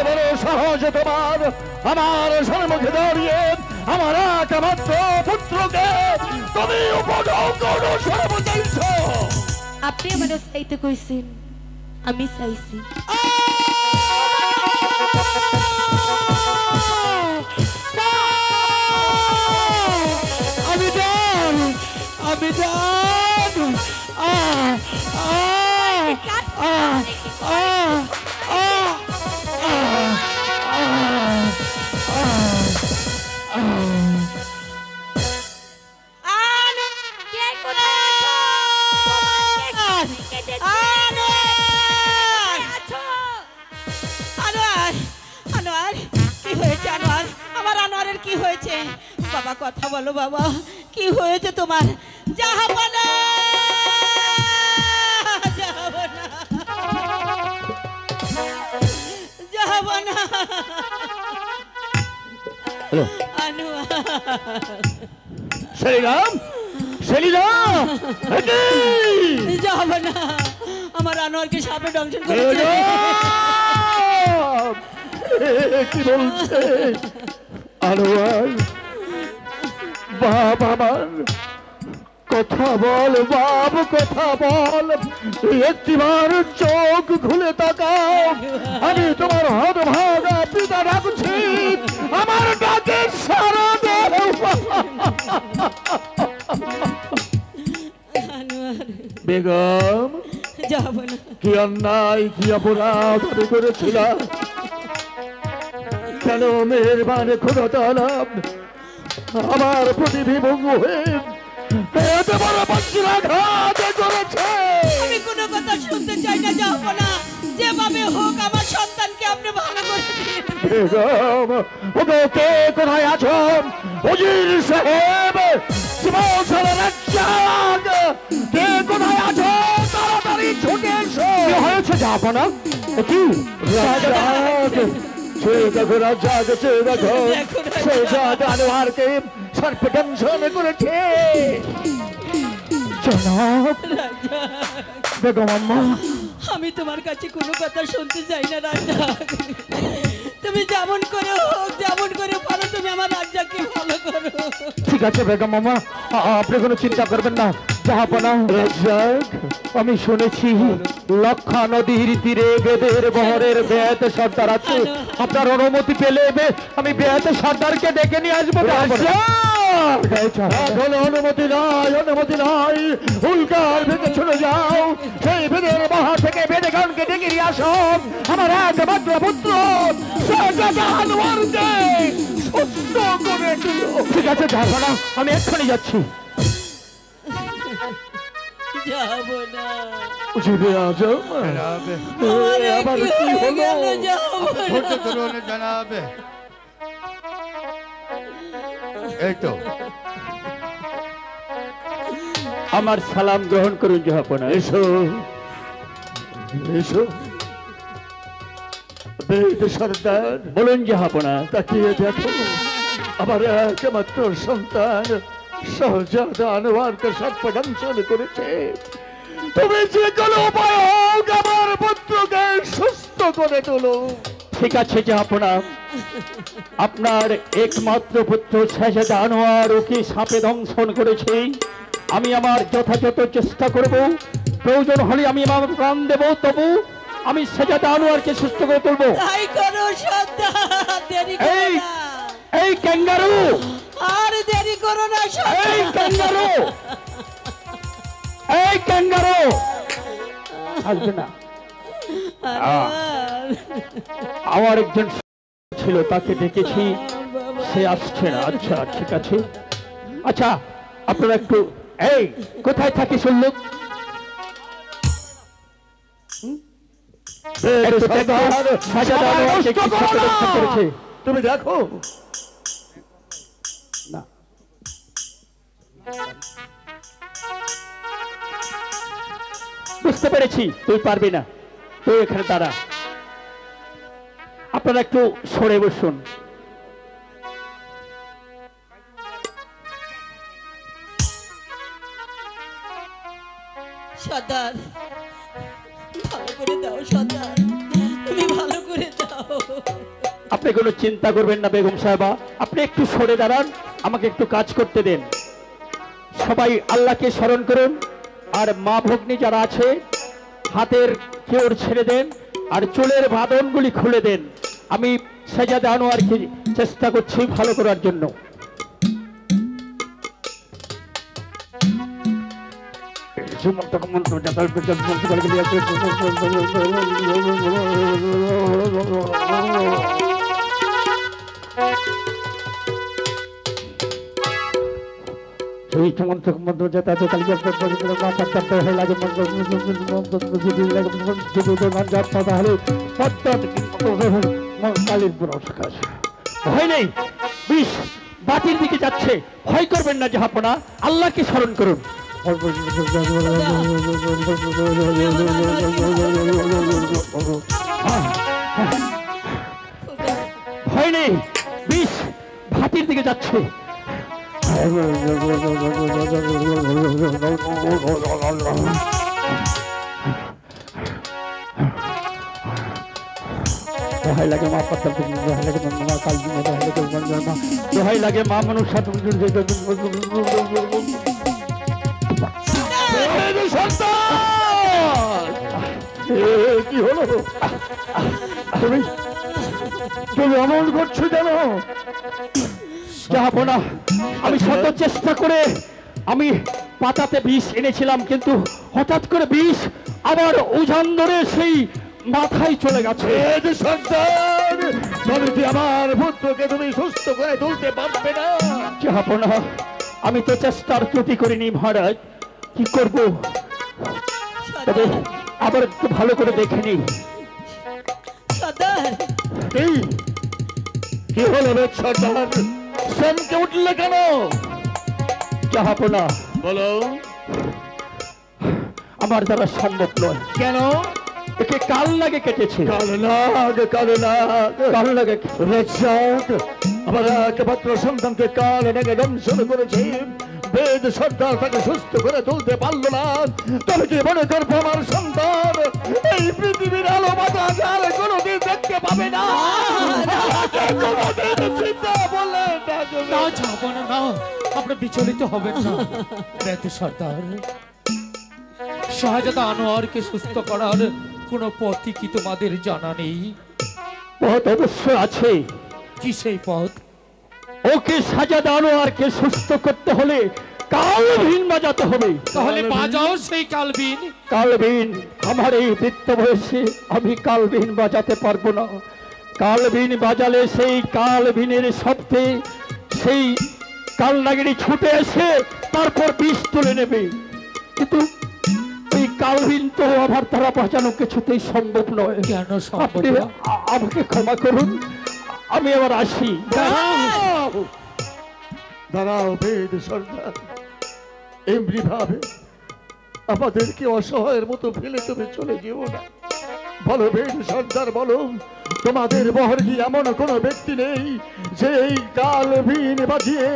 বড় সাহস তোমার আমার সম্মুখে দাঁড়িয়ে আমার একমাত্র পুত্রকে তুমি অনুসরণ চাইছো? আপনি আমাকে চাইতে কইছেন, আমি চাইছি। আমি জান, আমি জান। কি হয়েছে বাবা? কথা বলো বাবা, কি হয়েছে তোমার? জাহাপনা, জাহাপনা, জাহাপনা। শ্রীরাম, শ্রীরাম, জাহাপনা, আমার আনোয়ারকে সাপে দংশন করেছে। কি বলছে আনোয়ার? বাপ আমার, কথা বল বাপ, কথা বল। একটিবার চোখ খুলে তাকাও। আমি তোমার হতভাগা পিতা ডাকছি, আমার ডাকে সাড়া দাও। বেগম, যাবো না। কি অন্যায়, কি অপরাধ আমি করেছিলাম? কেন মেহেরবান খোদা তাআলা আমার প্রতি বিমুখ হয়ে এত বড় বজ্রাঘাত করেছে? আমি কোনো কথা শুনতে চাই না, যাবো না। যেভাবে হোক আমার সন্তানকে আপনি ভালো করে দিন। বেগম, ওগো কে কোথায় আছো? উজির সাহেব, কে কোথায় আছো? তাড়াতাড়ি ছুটে এসো। কি হয়েছে জাহাপনা? কি রাজাদ? দেখো রাজাদ, দেখো শেহজাদ আনোয়ারকে সর্পে দংশন করেছে। জনাব বেগম আম্মা, আমি তোমার কাছে কোনো কথা শুনতে চাই না রাজা। তুমি যেমন করে হোক, যেমন করে পারো, তুমি আমার রাজাকে ভালো করো। ঠিক আছে বেগম মামা, আপনি কোনো চিন্তা করবেন না। জাহাপনা, রাজাক, আমি শুনেছি লক্ষা নদীর তীরে বেদের বহরের বেয়াত সর্দার আছে। আপনার অনুমতি পেলে আমি বেয়াত সর্দারকে ডেকে নিয়ে আসবো। অনুমতি নাই, অনুমতি নাই। উল্কার ভেঙে চলে যাও, সেই বেদের বহর থেকে বেদেগণকে ডেকে নিয়ে আসো। আমার একমাত্র পুত্র আনোয়ারকে সুস্থ করে দিল। ঠিক আছে জাহাপনা, আমি এক্ষুনি যাচ্ছি। যাবো না। আবার কি হলো? জানাবে এই তো আমার সালাম গ্রহণ করুন জাহাপনা। এসো, এসো। সর্দার, বলুন জাহাপনা। তাকিয়ে দেখো, আমার একমাত্র সন্তান শাহজাদা আনোয়ারকে সর্পদংশন করেছে। তুমি যে কোনো উপায় হোক আমার পুত্রকে সুস্থ করে তোলো। ঠিক আছে জাহাপনা, আপনার একমাত্র পুত্র শাহজাদা আনোয়ার ওকে সাপে দংশন করেছে। আমি আমার যথাযথ চেষ্টা করব, প্রয়োজন হলে আমি আমার প্রাণ দেব, তবু আমি শাহজাদা আনোয়ারকে সুস্থ করে তুলবো। তাই করো সন্তান, দেরি করো না। এই ক্যাঙ্গারু, আর দেরি করো না সন্তান। এই ক্যাঙ্গারু, এই ক্যাঙ্গারু আসবে না। আমার একজন ছিল, তাকে ডেকেছি, সে আসছে না। আচ্ছা ঠিক আছে। আচ্ছা আপনারা একটু, এই কোথায় থাকি শুনলুক? তুমি দেখো না, বুঝতে পেরেছি তুই পারবি না, তুই এখানে দাঁড়া। আপনারা একটু সরে বসুন। সর্দার, ভালো করে দাও সর্দার, তুমি ভালো করে দাও। আপনি কোনো চিন্তা করবেন না বেগম সাহেবা, আপনি একটু সরে দাঁড়ান, আমাকে একটু কাজ করতে দেন। সবাই আল্লাহকে স্মরণ করুন, আর মা ভগ্নী যারা আছে হাতের কেওর ছেড়ে দেন, আর চুলের বাঁধনগুলি খুলে দেন। আমি সাজাদা আনোয়ারকে চেষ্টা করছি ভালো করার জন্য। এই সমস্ত মন্ত্র যেটা আছে কালী কালীর পুরস্কার ভয় নেই, বিষ বাতির দিকে যাচ্ছে, ভয় করবেন না জাহাপনা, আল্লাহকে স্মরণ করুন। ভয় নেই, বিষ ভাতির দিকে যাচ্ছে। দোহাই লাগে মা পদ্ম, দোহাই লাগে মা কালী, দোহাই লাগে মা মনুষ্য। কি হলো তুমি, তুমি এমন করছো জানো? যাবো না, আমি শত চেষ্টা করে আমি পাতাতে বিষ এনেছিলাম, কিন্তু হঠাৎ করে বিষ আবার উজান ধরে সেই মাথায় চলে গেছে। আমার পুত্রকে তুমি সুস্থ করে তুলতে পারবে না? যাবো না, আমি তো চেষ্টার ত্রুটি করিনি মহারাজ, কি করব? তবে আবার একটু ভালো করে দেখে নিই। কি হলো রে সর্দার, চমকে উঠলে কেন? যাহাপনা বলো। আমার দ্বারা সম্ভব নয়। কেন? একে কাল লাগে কেটেছে। কাল লাগে আমার একমাত্র সন্তানকে কাল লাগে দংশন করেছে। বেদ সর্দার তাকে সুস্থ করে তুলতে পারলো না। তবে কি মনে করবো আমার সন্তান এই পৃথিবীর আলো বাতাস আর কোনোদিন দেখতে পাবে না? আপনি বিচলিত হবেন না বেদ সর্দার। শাহজাদা আনোয়ারকে সুস্থ করার কোন পথই কি তোমাদের জানা নেই? পথ অবশ্য আছে। কি সেই পথ? ওকে শাহজাদা আনোয়ারকে সুস্থ করতে হলে কালবিন বাজাতে হবে। তাহলে বাজাও সেই কালবিন। কালবিন আমার এই বৃত্ত বয়সে আমি কালবিন বাজাতে পারবো না। কালবিন বাজালে সেই কালবিনের শব্দে সেই কালনাগিনী ছুটে এসে তারপর বিষ তুলে নেবে, কিন্তু এই কালবিন তো আমার দ্বারা বাজানো কিছুতেই সম্ভব নয়। কেন সম্ভব? আপনি আমাকে ক্ষমা করুন, আমি আবার আসি। দাঁড়াও বেদ সর্দার, এমনি ভাবে আমাদেরকে অসহায়ের মতো ফেলে তুমি চলে যেও না। বলো বেদ সর্দার, বলো তোমাদের বহর কি এমন কোন ব্যক্তি নেই যে এই কালবিন বাজিয়ে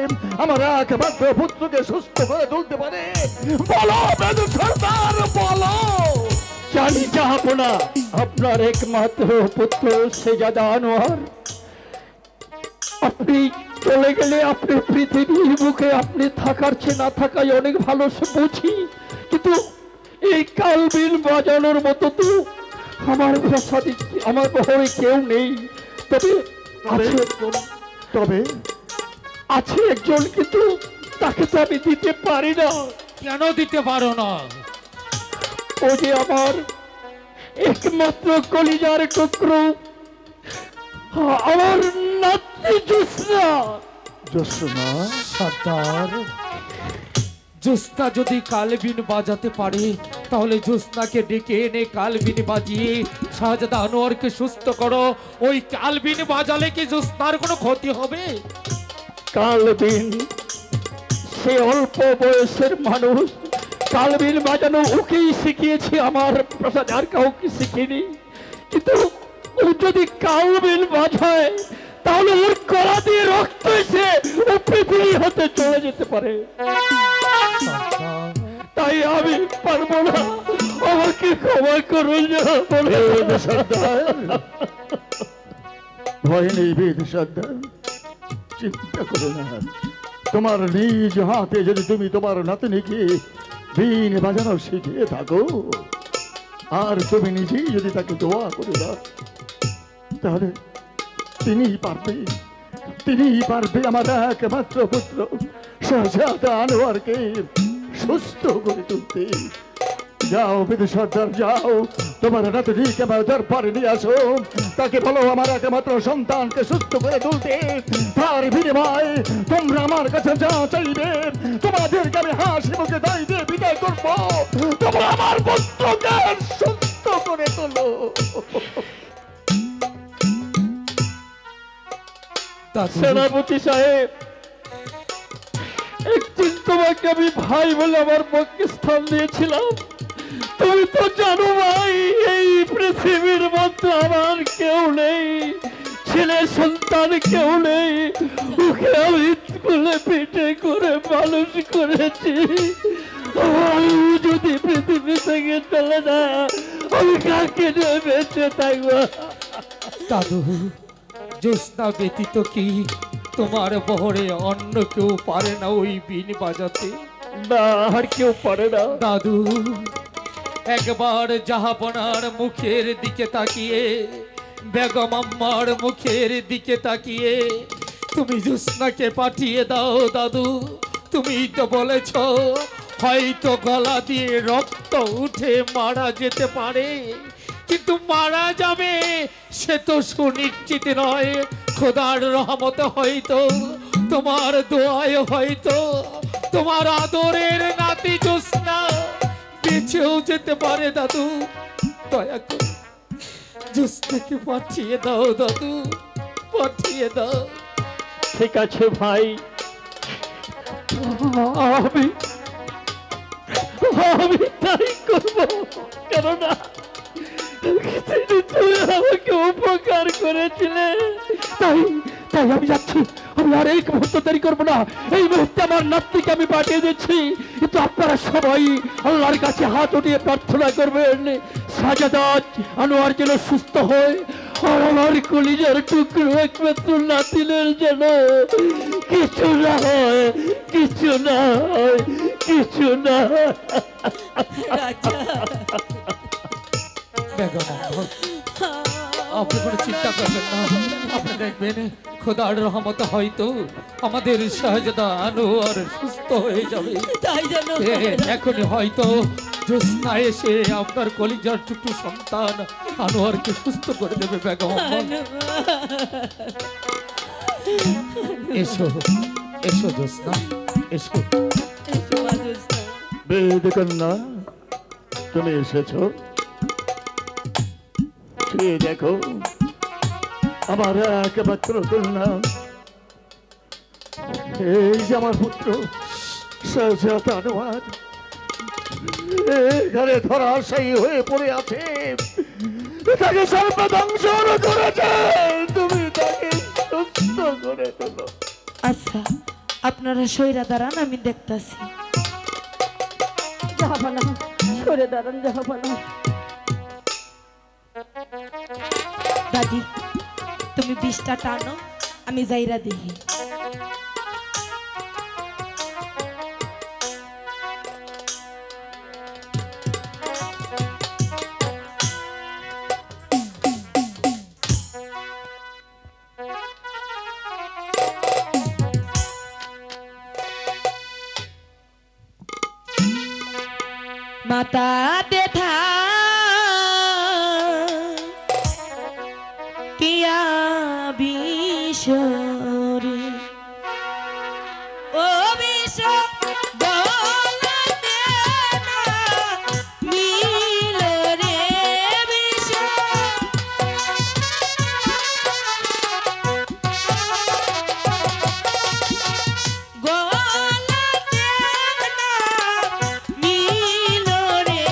আমার একমাত্র পুত্রকে সুস্থ করে তুলতে পারে? বলো বেদ সর্দার, বলো। জানি যাহাপনা আপনার একমাত্র পুত্র শাহজাদা আনোয়ার। আপনি চলে গেলে আপনি পৃথিবীর মুখে আপনি থাকার চেয়ে না থাকাই অনেক ভালো বুঝি, কিন্তু এই কালবিন বাজানোর মতো তো আমার আমার বহরে কেউ নেই। তবে আছে একজন, কিন্তু তাকে তো আমি দিতে পারি না। কেন দিতে পারো না? ও যে আমার একমাত্র কলিজার টুকরো, আমার নাতি জোসনা। জোসনা সর্দার, জোসনা যদি কালবিন বাজাতে পারে তাহলে জোসনাকে ডেকে এনে কালবিন বাজিয়ে শাহজাদা আনোয়ারকে সুস্থ করো। ওই কালবিন বাজালে কি জোসনার কোনো ক্ষতি হবে? কালবিন সে অল্প বয়সের মানুষ, কালবিন বাজানো ওকেই শিখিয়েছি, আমার প্রসাদ আর কাউকে শিখিনি। কিন্তু ও যদি কালবিন বাজায় তাহলে ওর গলা দিয়ে রক্ত এসে ও পৃথিবী হতে চলে যেতে পারে। তাই আমি পারবো না, আমাকে ক্ষমা করুন জাহাপনা। ভয় নেই বেদ সর্দার, চিন্তা করো না। তোমার নিজ হাতে যদি তুমি তোমার নাতনিকে বীণ বাজানো শিখিয়ে থাকো, আর তুমি নিজেই যদি তাকে দোয়া করে দাও, তাহলে তিনিই পারবে আমার একমাত্র পুত্র শাহজাদা আনোয়ারকে সুস্থ করে তুলতে। যাও বিদু সর্দার, যাও তোমার নাতনিকে আমার দরবারে নিয়ে আসো, তাকে বলো আমার একমাত্র সন্তানকে সুস্থ করে তুলতে। তার বিনিময়ে তোমরা আমার কাছে যা চাইবে তোমাদেরকে আমি হাসি মুখে দাই দিয়ে বিদায় করবো। তোমরা আমার পুত্রকে সুস্থ করে তোলো। সেনাপতি সাহেব, একদিন তোমাকে আমি ভাই বলে আমার পক্ষে স্থান দিয়েছিলাম। তুমি তো জানো ভাই, এই পৃথিবীর মধ্যে আমার কেউ নেই, ছেলে সন্তান কেউ নেই। ওকে আমি স্কুলে পিঠে করে মানুষ করেছি। আমি যদি পৃথিবী থেকে চলে না, আমি কাকে নিয়ে বেঁচে থাকবো? দাদু, জ্যোৎস্না ব্যতীত কি তোমার বহরে অন্য কেউ পারে না ওই বিন বাজাতে? না, আর কেউ পারে না। দাদু, একবার জাহাপনার মুখের দিকে তাকিয়ে, বেগম আম্মার মুখের দিকে তাকিয়ে তুমি জ্যোৎস্নাকে পাঠিয়ে দাও। দাদু, তুমি তো বলেছ হয়তো গলা দিয়ে রক্ত উঠে মারা যেতে পারে, কিন্তু মারা যাবে সে তো সুনিশ্চিত নয়। খোদার রহমতে হয়তো, তোমার দোয়ায় হয়তো তোমার আদরের নাতি জ্যোৎস্না বেঁচেও যেতে পারে। দাদু, দয়া করে জ্যোৎস্নাকে পাঠিয়ে দাও। দাদু, পাঠিয়ে দাও। ঠিক আছে ভাই, আমি আমি তাই করবো। কেননা তুমি আমাকে উপকার করেছিলে। তাই তাই আমি যাচ্ছি, আমি আর এক মুহূর্ত দেরি করবো না। এই মুহূর্তে আমার নাতনিকে আমি পাঠিয়ে দিচ্ছি। কিন্তু আপনারা সবাই আল্লাহর কাছে হাত উঠিয়ে প্রার্থনা করবেন শাহজাদা আনোয়ার যেন সুস্থ হয়, আর আমার কলিজার টুকরো একমাত্র নাতিনের যেন কিছু না হয়, কিছু না হয়, কিছু না হয়। রাজা, বেগম আম্মা, আপনি কোনো চিন্তা করবেন না। আপনি দেখবেন খোদার রহমতে হয়তো আমাদের শাহজাদা আনোয়ার সুস্থ হয়ে যাবে। তাই যেন এখনই হয়তো জ্যোৎস্না এসে আপনার কলিজার টুকটু সন্তান আনোয়ারকে সুস্থ করে দেবে। বেগম আম্মা, এসো এসো জ্যোৎস্না, এসো। বেদ কন্যা, তুমি এসেছো। খেয়ে দেখো, আমার একমাত্র কন্যা, এই যে আমার পুত্র শাহজাদা আনোয়ার এখানে ধরাশায়ী হয়ে পড়ে আছে। তাকে সর্বধ্বংস করেছে, তুমি তাকে সুস্থ করে তোলো। আচ্ছা, আপনারা সইরা দাঁড়ান, আমি দেখতাছি। জাহাপানা, সরে দাঁড়ান জাহাপানা। দাদি, তুমি বিষটা টানো, আমি যাইরা দেখি। মাতা ব্যথা কিয়া বিশরে ও বিশ বলতে না মিল রে বিশ গলতে না মিল রে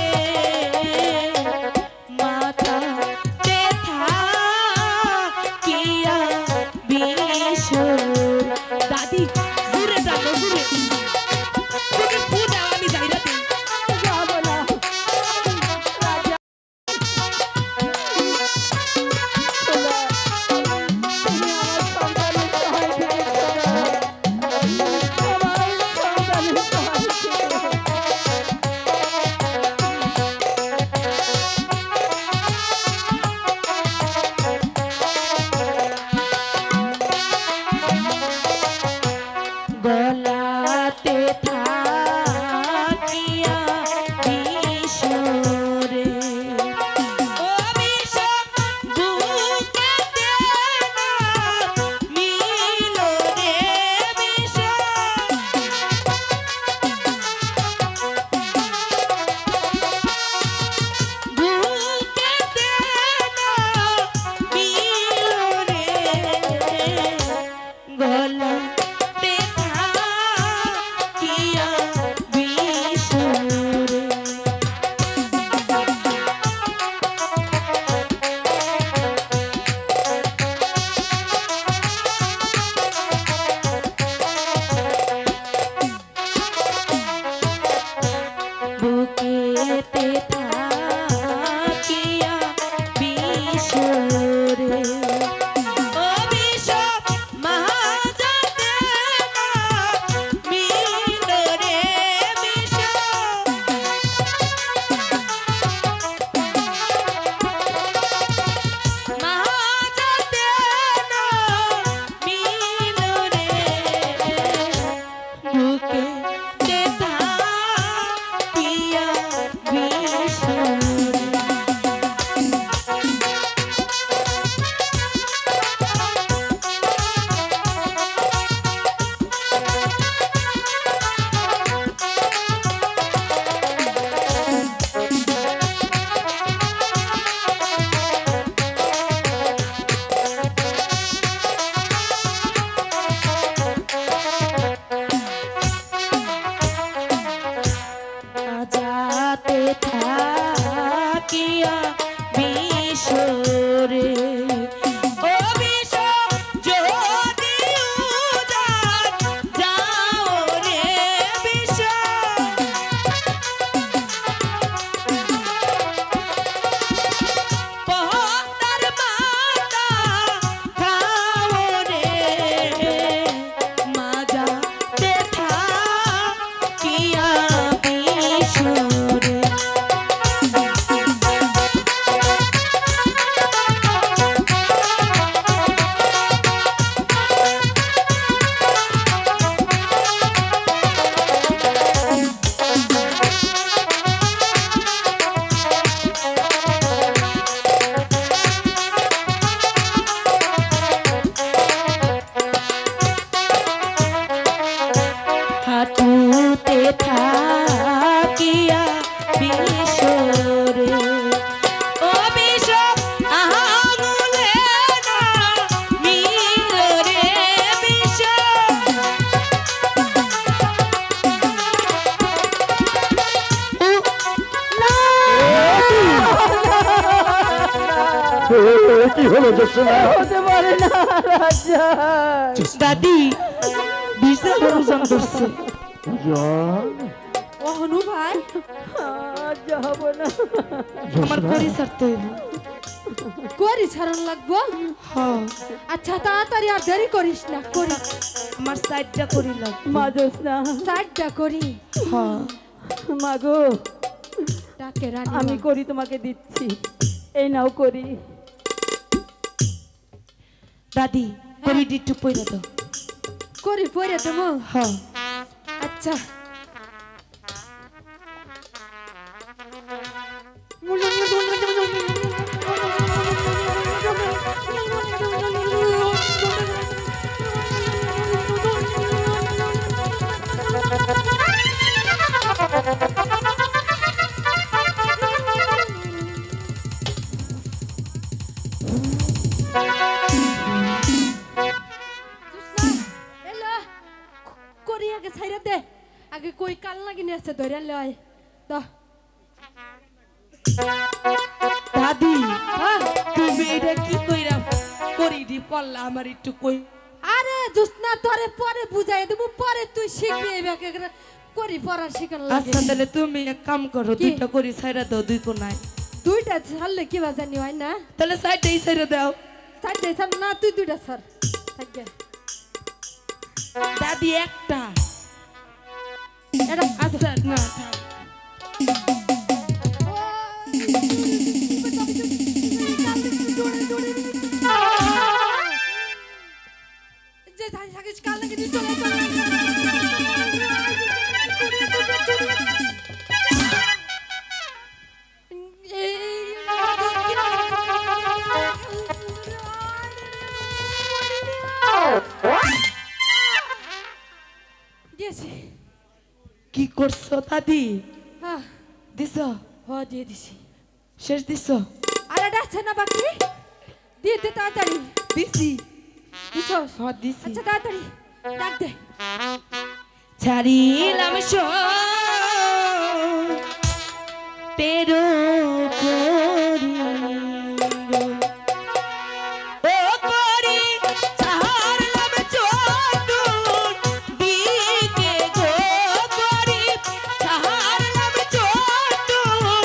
পেতে থাকিয়া বিশরে ও বিশ মহাজাতে মিলরে বিশ মহাজাতে মিলরে বুকে তেতা পিয়া বিশরে যাতে থাকিয়া বিশরে ও বিশ যদি উজাড় যাও রে বিশ পহতার মাতা খাও রে মাজা দেখা কিয়া বিশরে হাঁটুতে থাকিয়া বিশরে ও বিশ আঙুলে না মিলরে বিশ কি হলো জোসনা? দাদি বিশে ওজন করছে জন, ও হনু ভাই যাব না আমার জোসনা, করি ছাড়তে হইব করি ছাড়ন লাগবো হ্যাঁ আচ্ছা তাড়াতাড়ি আর দেরি করিস না করি আমার সাইডটা করি লাগ মা জোসনা সাইডটা করি হ্যাঁ মা গো ডাকে রানী আমি মা। করি তোমাকে দিচ্ছি এই নাও করি দাদি করি একটু পয়রা দাও করি পরে দেবো হ্যাঁ আচ্ছা এলো করি আগে ছাইরা দে আগে কই কাল লাগি নিয়েছে ধরে লয় তো দাদি হ্যাঁ তুমি এটা কি কইরা করি দি পড়লা আমার একটু কই আরে জুসনা তোরে পরে বুঝাই দেবো পরে তুই শিখবি এবারে করি পড়া শিখান লাগে আচ্ছা তাহলে তুমি এক কাম করো কি? দুইটা করি ছাইরা দাও দুই কোনায় দুইটা ছাড়লে কি বাজানি হয় না তাহলে সাইডটাই ছাইরা দাও চারটে ছাড় না তুই দুইটা ছাড় থাকে দাদি একটা এটা আচ্ছা না থাক। যে থাকিস কাল নাকি তুই চলে চলে দিয়েছি কি করছো দাদি হ্যাঁ দিছ দিয়ে দিছি শেষ দিছ আর এটা আছে না বাকি দিয়ে দে তাড়াতাড়ি দিছি দিছস হ্যাঁ দিছি আচ্ছা তাড়াতাড়ি ডাক দে ছাড়িলাম তেরো করি ও করি ছাড়লাম চতুর দিকে গো করি ছাড়লাম চতুর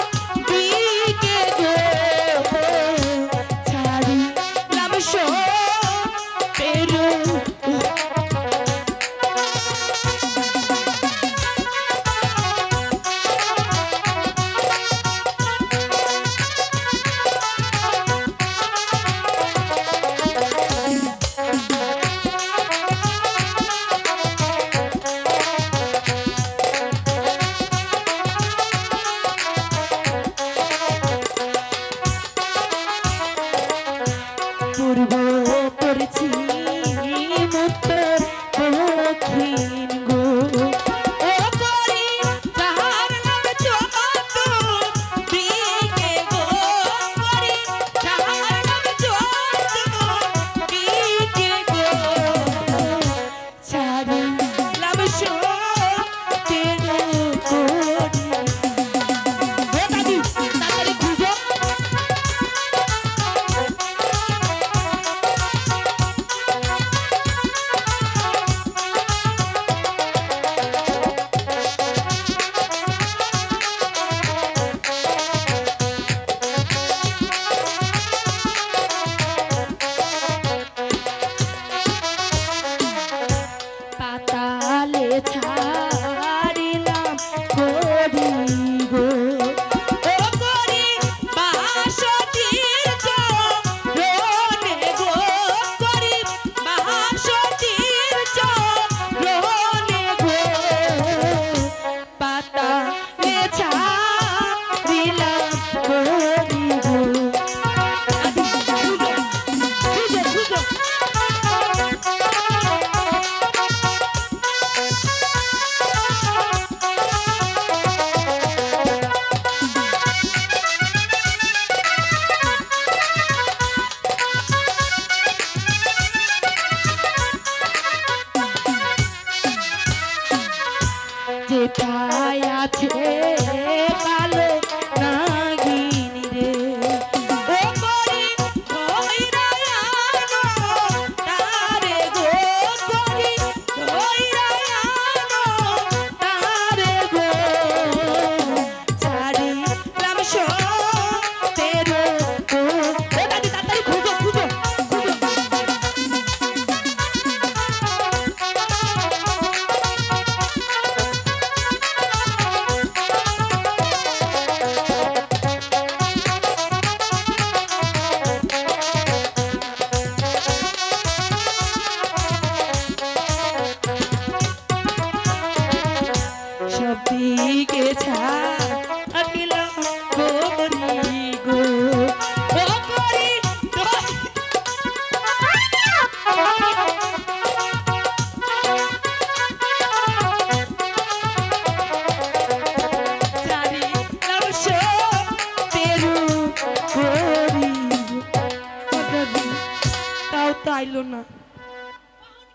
আইলো না।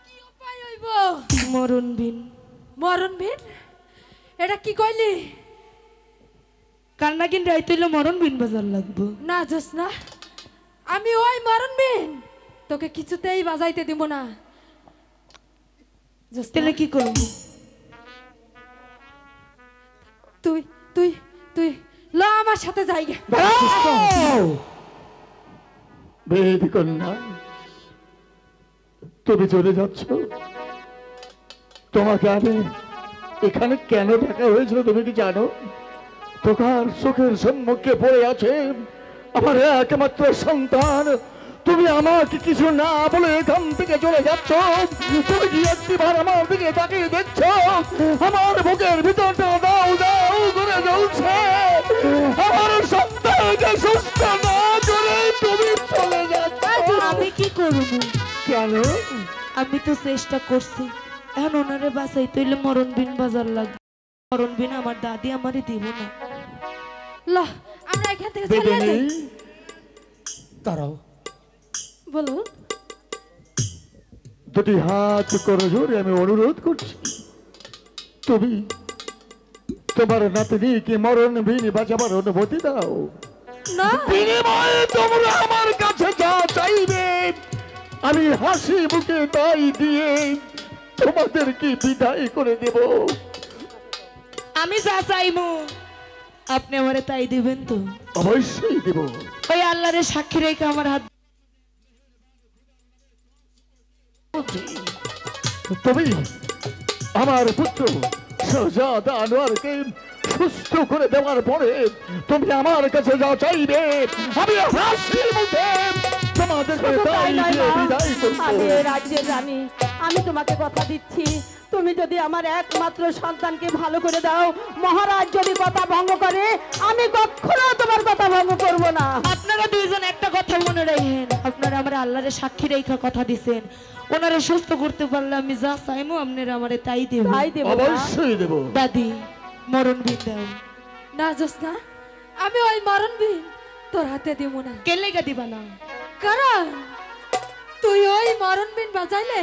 কি উপায় হইব? মরণ বিন। মরণ বিন? এটা কি কইলি? কাল নাগিন রাইত হইলে মরণ বিন বাজার লাগবো। না জোসনা, আমি ওই মরণ বিন তোকে কিছুতেই বাজাইতে দিব না। জোসনা, তাহলে কি করবো? তুই তুই তুই ল আমার সাথে যাই গে। বেদ কন্যা, তুমি চলে যাচ্ছ? তোমাকে আমি এখানে কেন ডাকা হয়েছিল তুমি কি জানো? তোমার চোখের সম্মুখে পড়ে আছে আমার একমাত্র সন্তান। তুমি আমাকে কিছু না বলে এখান থেকে চলে যাচ্ছ। তুমি কি একটিবার আমার দিকে তাকিয়ে দেখছো? আমার বুকের ভিতরটা দাও দাও করে জ্বলছে। আমার সন্তানকে সুস্থ না করে তুমি চলে যাচ্ছ। আমি কি করবো? কেন? আমি তো চেষ্টা করছি, এখন ওনারে বাঁচাইতে হইলে মরণ বিন বাজার লাগবে। মরণ বিন আমার দাদি আমারে দিব না। ল আমরা এখান থেকে চলে যাই। বেদেনি, তারাও বলুন। দুটি হাত করে জোরে আমি অনুরোধ করছি, তুমি তোমার নাতনিকে মরণ বিনি বাঁচাবার অনুমতি দাও। না বিনিময়ে তোমরা আমার কাছে যা চাইবে আমি হাসি মুখে তাই দিয়ে তোমাদেরকে বিদায় করে দেব। আমি যা চাইবো আপনি আমারে তাই দিবেন তো? অবশ্যই দেব। ওই আল্লাহরে সাক্ষী রেখে আমার হাত। তুমি আমার পুত্র শাহজাদ আনোয়ারকে সুস্থ করে দেওয়ার পরে তুমি আমার কাছে যা চাইবে আমি হাসি মুখে তোমাদেরকে তাই দিয়ে বিদায় আমি করব। এই রাজ্যের রানী, আমি তোমাকে কথা দিচ্ছি, তুমি যদি আমার একমাত্র সন্তানকে ভালো করে দাও, মহারাজ যদি কথা ভঙ্গ করে আমি কখনো তোমার কথা ভঙ্গ করব না। আপনারা দুইজন একটা কথা মনে রাখেন, আপনারা আমার আল্লাহরে সাক্ষী রেখা কথা দিছেন, ওনারে সুস্থ করতে পারলে আমি যা চাইমু আপনারা আমারে তাই দেব। তাই দেব না? অবশ্যই দেব। দাদি মরণ বিন দাও। না জোসনা, আমি ওই মরণ বিন তোর হাতে দিব না। কে লেগা দিবা না? কারণ তুই ওই মরণ বিন বাজাইলে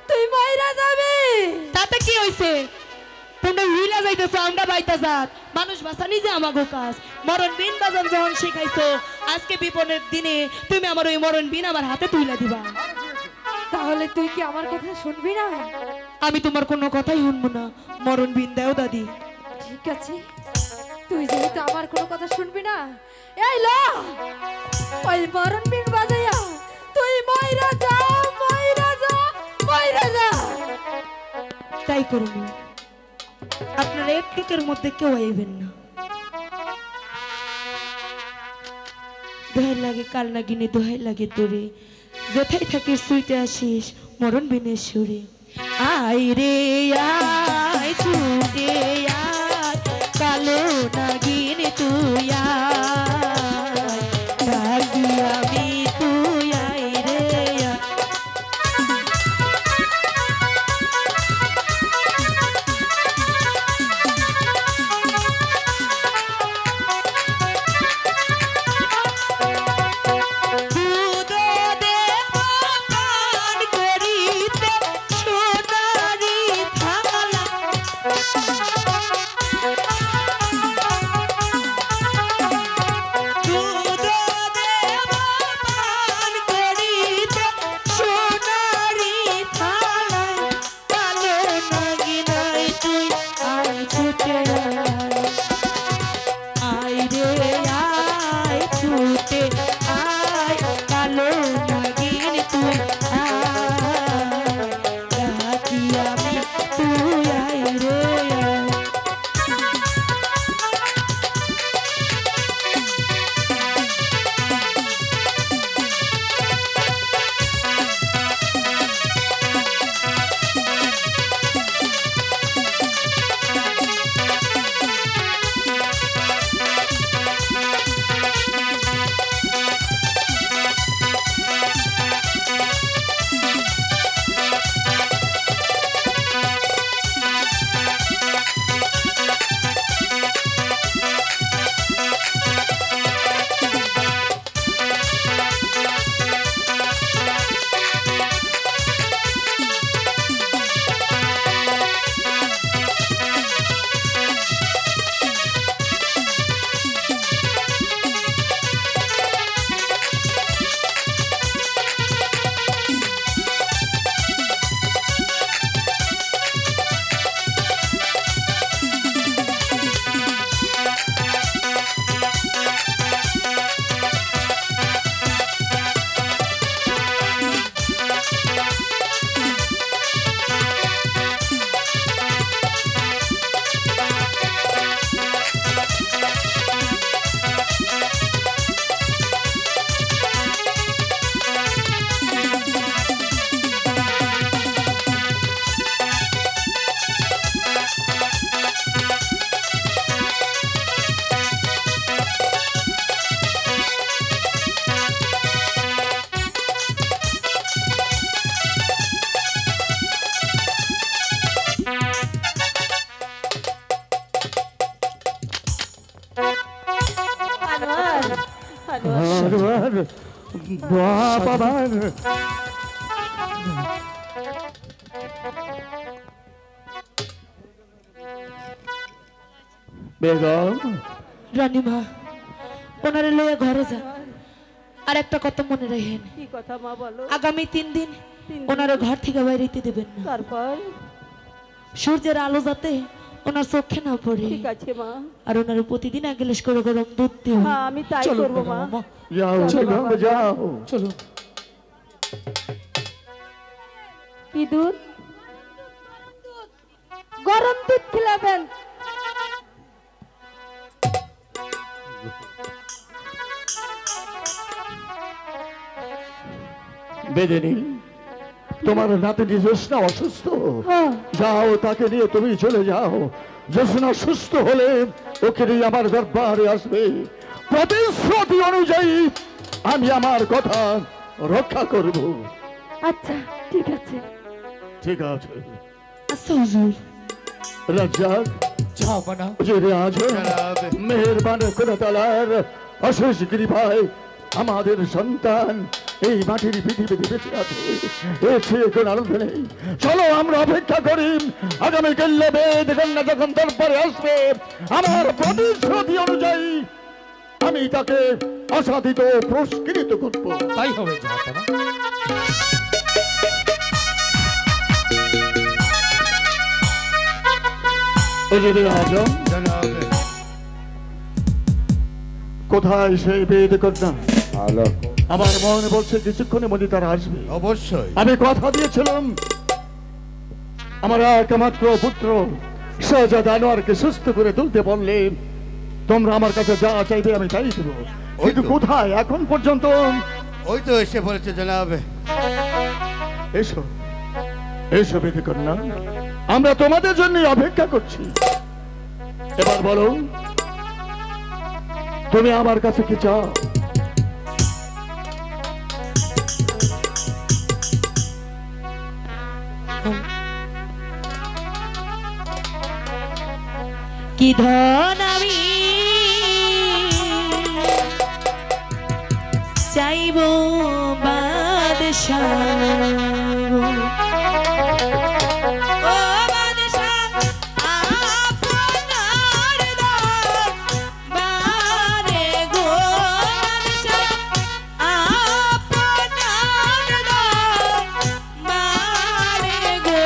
তুই মইরা যাবি। তাতে কি হইছে? তোমরা হুইলা যাইতেছো, আমরা বাইতা যাত। মানুষ বাঁচানি যে আমাগো কাজ। মরণ বিন বাজান যখন শিখাইছো, আজকে বিপদের দিনে তুমি আমার ওই মরণ বিন আমার হাতে তুইলা দিবা। তাহলে তুই কি আমার কথা শুনবি না? আমি তোমার কোনো কথাই শুনবো না। মরণ বিন দাও দাদি। ঠিক আছে, তুই যেহেতু আমার কোনো কথা শুনবি না, এই ল ওই মরণ বিন বাজাইয়া তুই মইরা যা, মইরা যা, মইরা যা। তাই করবো। আপনারা একটুকের মধ্যে কেউ আইবেন না। দোহাই লাগে কাল নাগিনি, দোহাই লাগে তোরে, যেথায় থাকিস সুইটে আসিস মরণ বিনের সুরে। আই রে আয় ছুটে আয়, কালো নাগিন তুই আয়, ডাকি আমি তুই আই রে আয়। দুধ দেব পান করিতে সোনারি থালা, আনোয়ার বাপ আমার বেগম রানীমা ওনারে লইয়া ঘরে যান। আর একটা কথা মনে রাখেন, কি কথা মা বলো? আগামী 3 দিন দিন। ওনারে ঘর থেকে বাইরে যেতে দেবেন না। তারপর? সূর্যের আলো যাতে ওনার চোখে না পড়ে। ঠিক আছে মা। আর ওনার প্রতিদিন 1 গ্লাস করে গরম দুধ দিও। হ্যাঁ আমি তাই চলো করবো মা। বেগম, যাও বেগম যাও। চলো। কি দুধ? গরম দুধ খিলাবেন। বেদিনী, তোমার নাতিনি জ্যোৎস্না অসুস্থ। হ্যাঁ। যাও তাকে নিয়ে তুমি চলে যাও। জ্যোৎস্না সুস্থ হলে ওকে নিয়ে আমার দরবারে আসবে। প্রতিশ্রুতি অনুযায়ী আমি আমার কথা রক্ষা করব। আচ্ছা ঠিক আছে। ঠিক আছে আচ্ছা হুজুর। রাজ্জাক, যাও বানা। হুজুরে আজম, মেহেরবান করে তালার অশেষ কৃপায় আমাদের সন্তান এই মাটির পৃথিবীতে বেঁচে আছে। এর চেয়ে কোনো আনন্দ নেই। চলো আমরা অপেক্ষা করি আগামীকাল বেদ কন্যা যখন দরবারে আসবে, আমার প্রতিশ্রুতি অনুযায়ী আমি তাকে আসাদিত পুরস্কৃত করব। তাই হবে, যাও বানা। হুজুরে আজম, কোথায় সেই বেদ কন্যা? আমার মন বলছে কিছুক্ষণের মধ্যে তারা আসবে। অবশ্যই। আমি কথা দিয়েছিলাম আমার একমাত্র পুত্র শাহজাদা আনোয়ারকে সুস্থ করে তুলতে বললে তোমরা আমার কাছে যা চাইবে আমি তাই দেবো। কিন্তু কোথায় এখন পর্যন্ত? ওই তো এসে পড়েছে জনাব। এসো এসো বেদ কন্যা, আমরা তোমাদের জন্য অপেক্ষা করছি। এবার বলো তুমি আমার কাছে কি চাও? কি ধন আমি চাইব বাদশাহ। ও বাদশাহ, আপনার দরবারে গো বাদশাহ, আপনার দরবারে গো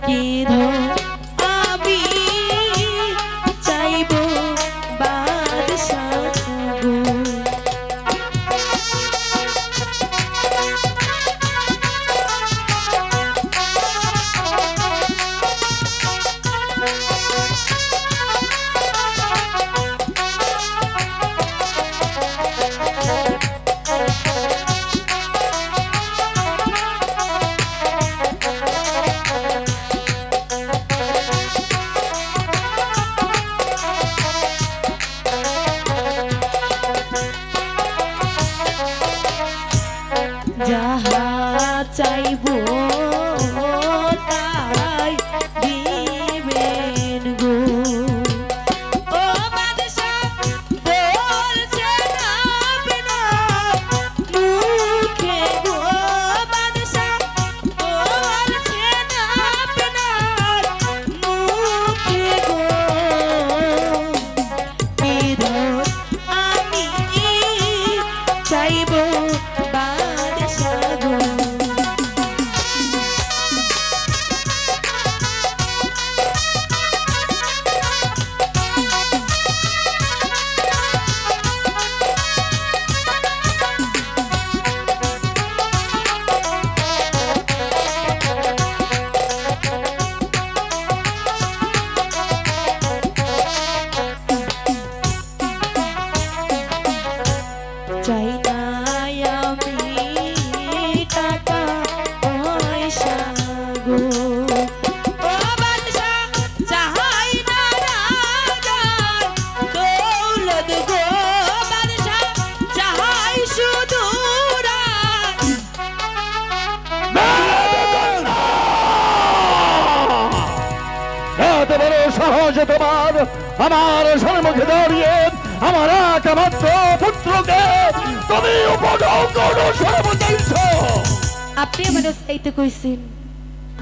কি ধন আমি চাইব বাদশাহ গো। যাহা চাইব তাই দিবেন গো। ও বাদশাহ, বলছেন আপনার মুখে গো বাদশাহ, বলছেন আপনার মুখে গো কি ধন আমি চাইব বাদশাহ গো। চাই না আমি টাকা পয়সা গো। ও বাদশাহ, চাই না রাজার দৌলত গো বাদশাহ, চাই শুধু এত বড় সহজ তোমার আমার সম্মুখে দাঁড়িয়ে আমার একমাত্র পুত্রকে তুমি উপভোগ করো সর্বদাইছ। আপনি আমার চাইতে কইছেন,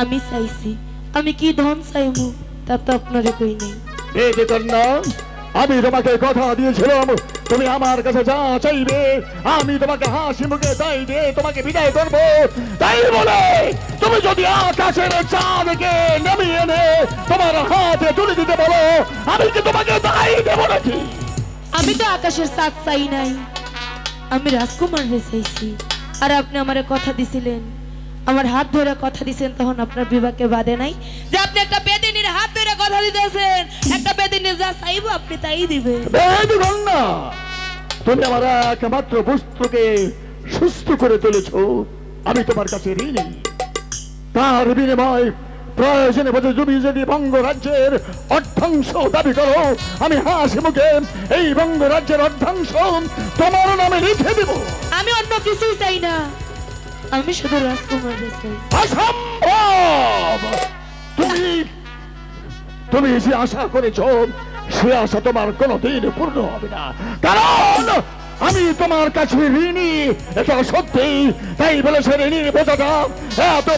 আমি চাইছি। আমি কি ধন চাইমু তা তো আপনারে কই নেই। বেদে কন্যা, আমি তোমাকে কথা দিয়েছিলাম তুমি আমার কাছে যা চাইবে আমি তোমাকে হাসি মুখে তাই দিয়ে তোমাকে বিদায় করব। তাই বলে তুমি যদি আকাশের চাঁদকে নামিয়ে এনে তোমার হাতে তুলে দিতে বলো, আমি কি তোমাকে তাই দেবো নাকি? আমি তো আকাশের সাথ চাই নাই, আমি রাজকুমাররে চাইছি। আর আপনি আমারে কথা দিছিলেন, আমার হাত ধরে কথা দিছেন, তখন আপনার বিবাহকে বাদে নাই যে আপনি একটা বেদিনীর হাত ধরে কথা দিতেছেন। একটা বেদিনী যা চাইবো আপনি তাই দিবেন। বেদ কন্যা, তুমি আমার একমাত্র পুত্রকে সুস্থ করে তুলেছ, আমি তোমার কাছে ঋণী। তার বিনিময় প্রয়োজনে বোঝে তুমি যদি বঙ্গরাজ্যের অর্ধাংশ দাবি করো, আমি হাসি মুখে এই বঙ্গরাজ্যের অর্ধাংশ তোমার নামে লিখে দেব। আমি অন্য কিছুই চাই না, আমি শুধু রাজকুমাররে চাই। অসম্ভব! তুমি যে আশা করেছ সে আশা তোমার কোনোদিন পূর্ণ হবে না, কারণ আমি তোমার কাছে ঋণী, এটা সত্যি। তাই বলে সে ঋণীর বোঝাটা এত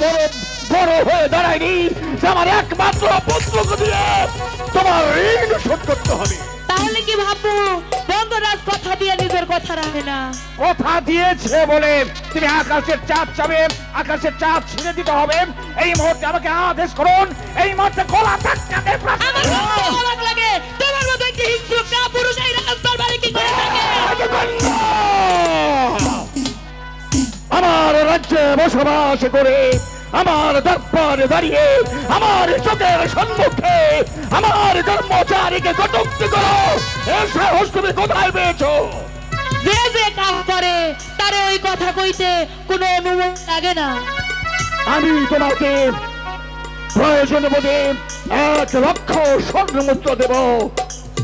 বড় হয়ে দাঁড়ায়নি যে আমার একমাত্র পুত্রকে দিয়ে তোমার ঋণ শোধ করতে হবে। তাহলে কি ভাববো বঙ্গরাজ কথা দিয়ে নিজের কথা রাখে না? কথা দিয়েছে বলে তুমি আকাশের চাঁদ চাবে, আকাশের চাঁদ ছিঁড়ে দিতে হবে। এই মুহূর্তে আমাকে আদেশ করুন, এই মুহূর্তে গলা ধাক্কাতে আমার রক্ত অবাক লাগে, তোমার মতো একটি হিংস্র কাপুরুষ এই রাজদরবারে কি করে থাকে? আমার রাজ্যে বসবাস করে আমার দরবারে দাঁড়িয়ে আমার চোখের সম্মুখে আমার কর্মচারীকে কটূক্তি করো, এর সাহস তুমি কোথায় পেয়েছো? যে যে কাজ করে তারে ওই কথা কইতে কোনো অনুভব লাগে না। আমি তোমাকে প্রয়োজন বোধে 1 লক্ষ স্বর্ণ মুদ্রা দেব।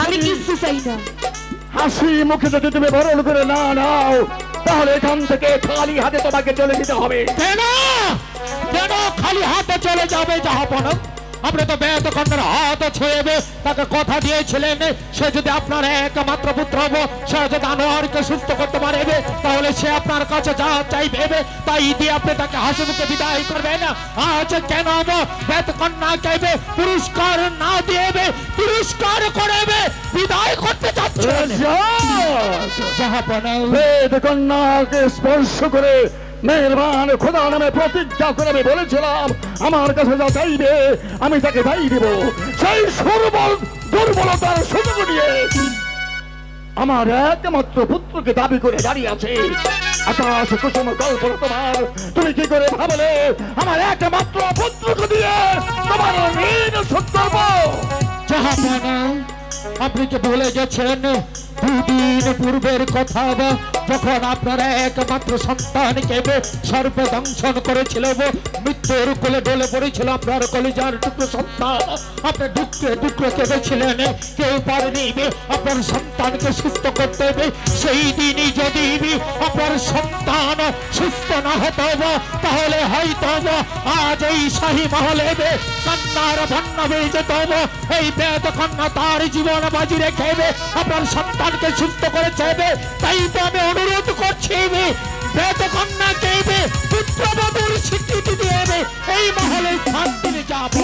আমি কিছু চাই না। হাসি মুখে যদি তুমি বরণ করে না নাও, তাহলে এখান থেকে খালি হাতে তোমাকে চলে যেতে হবে। কেন কেন খালি হাতে চলে যাবে জাহাপনা? আপনি তো বেদ কন্যার হাত ছুঁয়েবে তাকে কথা দিয়েছিলেন, সে যদি আপনার একমাত্র পুত্র হবো, সে যদি আনোয়ারকে সুস্থ করতে পারবে, তাহলে সে আপনার কাছে যা চাইবে তাই দিয়ে আপনি তাকে হাসি মুখে বিদায় করবেন। আজ কেন বেদ কন্যা চাইবে পুরস্কার না দিয়েবে, পুরস্কার করবে বিদায় করতে যাচ্ছে জাহাপনা? বেদ কন্যাকে স্পর্শ করে মেহরবান খোদা নামে প্রতিজ্ঞা করে আমি বলেছিলাম আমার কাছে যা চাইবে আমি তাকে তাই দিব। সেই দুর্বলতার সুযোগ নিয়ে আমার একমাত্র পুত্রকে দাবি করে দাঁড়িয়ে আছে। আকাশ কুসুম কল্পনা তোমার, তুমি কি করে ভাবলে আমার একমাত্র পুত্রকে দিয়ে তোমার ঋণ শোধ করবো? জাহাপনা, আপনি কি ভুলে গেছেন 2 দিন পূর্বের কথা, যখন আপনার একমাত্র সন্তানকে সর্বদংশন করেছিল, মৃত্যুর কোলে ডলে পড়েছিল আপনার কলিজার টুকরো সন্তান। আপনি দুঃখে দুঃখে কেঁদেছিলেন, কেউ পারেনি আপনার সন্তানকে সুস্থ করতে হবে। সেই দিনই যদি আপনার সন্তান সুস্থ না হতো, তাহলে হয়তো আজ এই শাহী মহলে কান্নার বন্যা বেয়ে যেত। এই বেদ কন্যা তার জীবন বাজি রেখে আপনার সন্তানকে সুস্থ করে চাইবে। তাই তো আমি অনুরোধ করছি বেদ কন্যাকে পুত্রবধূর স্বীকৃতি দিয়ে এই মহলে শান্তিতে যাবো।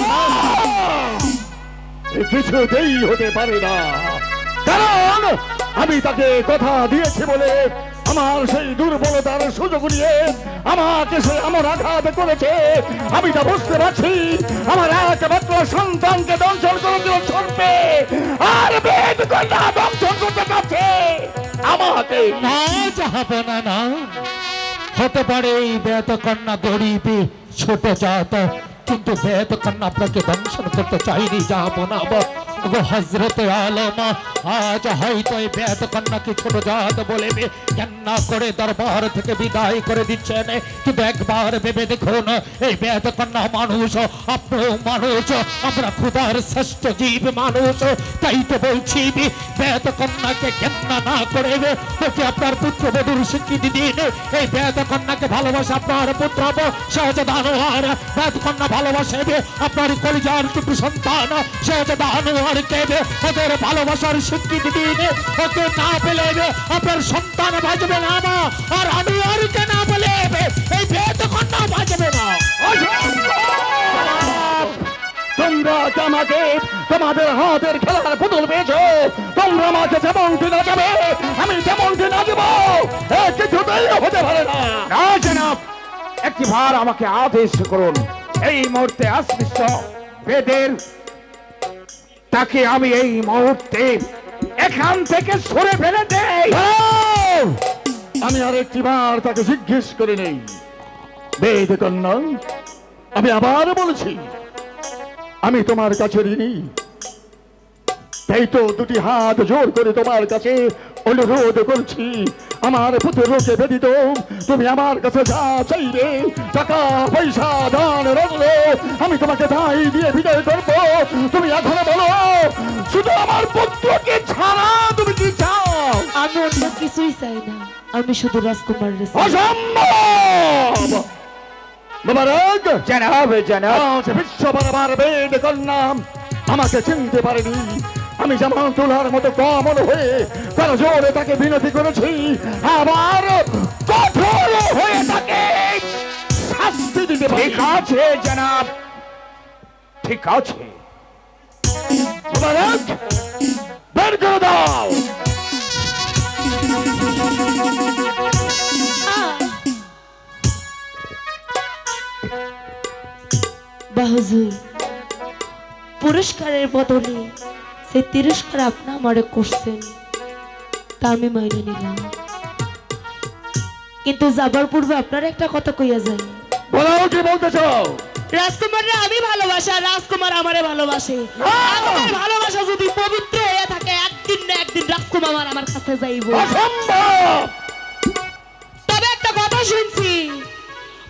কিছুতেই হতে পারে না, কারণ আমি তাকে কথা দিয়েছি বলে আমার সেই দুর্বলতার সুযোগ নিয়ে আমাকে সে এমন আঘাত করেছে। আমি তা বুঝতে পারছি, আমার একমাত্র সন্তানকে দংশন করে দিল ছড়বে, আর বেদ কন্যা দংশন করতে চাচ্ছে আমাকে। না জাহাপনা, না হতে পারে এই বেদ কন্যা গরিব ছোট জাত, কিন্তু বেদ কন্যা আপনাকে দংশন করতে চাইনি জাহাপনা। হযরত আলম আজ হয়তো এই বেদ কন্যাকে ছোট জাত বলে কান্না করে দরবার থেকে বিদায় করে দিচ্ছেন, কিন্তু একবার ভেবে দেখুন এই বেদ কন্যা মানুষ, আপনিও মানুষ, আমরা ক্ষুধার শ্রেষ্ঠ জীব মানুষ। তাই তো বলছি বেদ কন্যাকে কান্না না করে ওকে আপনার পুত্রবধূর স্বীকৃতি দিন। এই বেদ কন্যাকে ভালোবাসা আপনার পুত্র শাহজাদা আনোয়ার, বেদ কন্যা ভালোবাসে আপনার কলিজার টুকরো সন্তান শাহজাদা আনোয়ার। ওদের ভালোবাসার স্বীকৃতি দিন। ওকে না পেলে আপনার সন্তান বাঁচবে না মা, আর আনোয়ারকে না পেলে এই বেদ কন্যা বাঁচবে না। তোমরা আমাকে তোমাদের হাতের খেলার পুতুল পেয়েছো, তোমরা আমাকে যেমনটি নাচাবে আমি তেমনটি নাচবো, কিছুতেই হতে পারে না। না জনাব, একটিবার আমাকে আদেশ করুন। এই মুহূর্তে অস্পৃশ্য বেদের তাকে আমি এই মুহূর্তে এখান থেকে সরে ফেলে দেই। আমি আর একটিবার তাকে জিজ্ঞেস করে নেই। বেদ কন্যা, আমি আবার বলছি, আমি তোমার কাছে ঋণী, তাই তো দুটি হাত জোর করে তোমার কাছে অনুরোধ করছি, আমার পুত্রকে ব্যতীত তুমি আমার কাছে যা চাইবে, টাকা পয়সা দান রত্ন, আমি তোমাকে তাই দিয়ে বিদায় করবো। তুমি এখন বলো, শুধু আমার পুত্রকে ছাড়া তুমি কি চাও? আমি অন্য কিছুই চাই না, আমি শুধু রাজকুমার। অসম্ভব! মোবারক জনাব জনাব, আজ বিশ্ব বারবার বেদ কন্যা আমাকে চিনতে পারেনি। আমি যেমন তোলার মতো কমল হয়ে তার জোরে তাকে বিনতি করেছি, আবার কঠোর হয়ে তাকে শাস্তি দিতে পারি। ঠিক আছে জনাব, ঠিক আছে। মোবারক, বের করে দাও। বাহুজুর, পুরস্কারের বদলে সেই তিরস্কার আপনি আমারে করছেন, তা আমি মাইনে নিলাম, কিন্তু যাবার পূর্বে আপনার একটা কথা কইয়া যাই। বলো, কি বলতে চাও? রাজকুমাররা আমি ভালোবাসি, আর রাজকুমার আমারে ভালোবাসে। আমাদের ভালোবাসা যদি পবিত্র হয়ে থাকে, একদিন না একদিন রাজকুমার আমার কাছে যাইব। অসম্ভব! তবে একটা কথা শুনছি,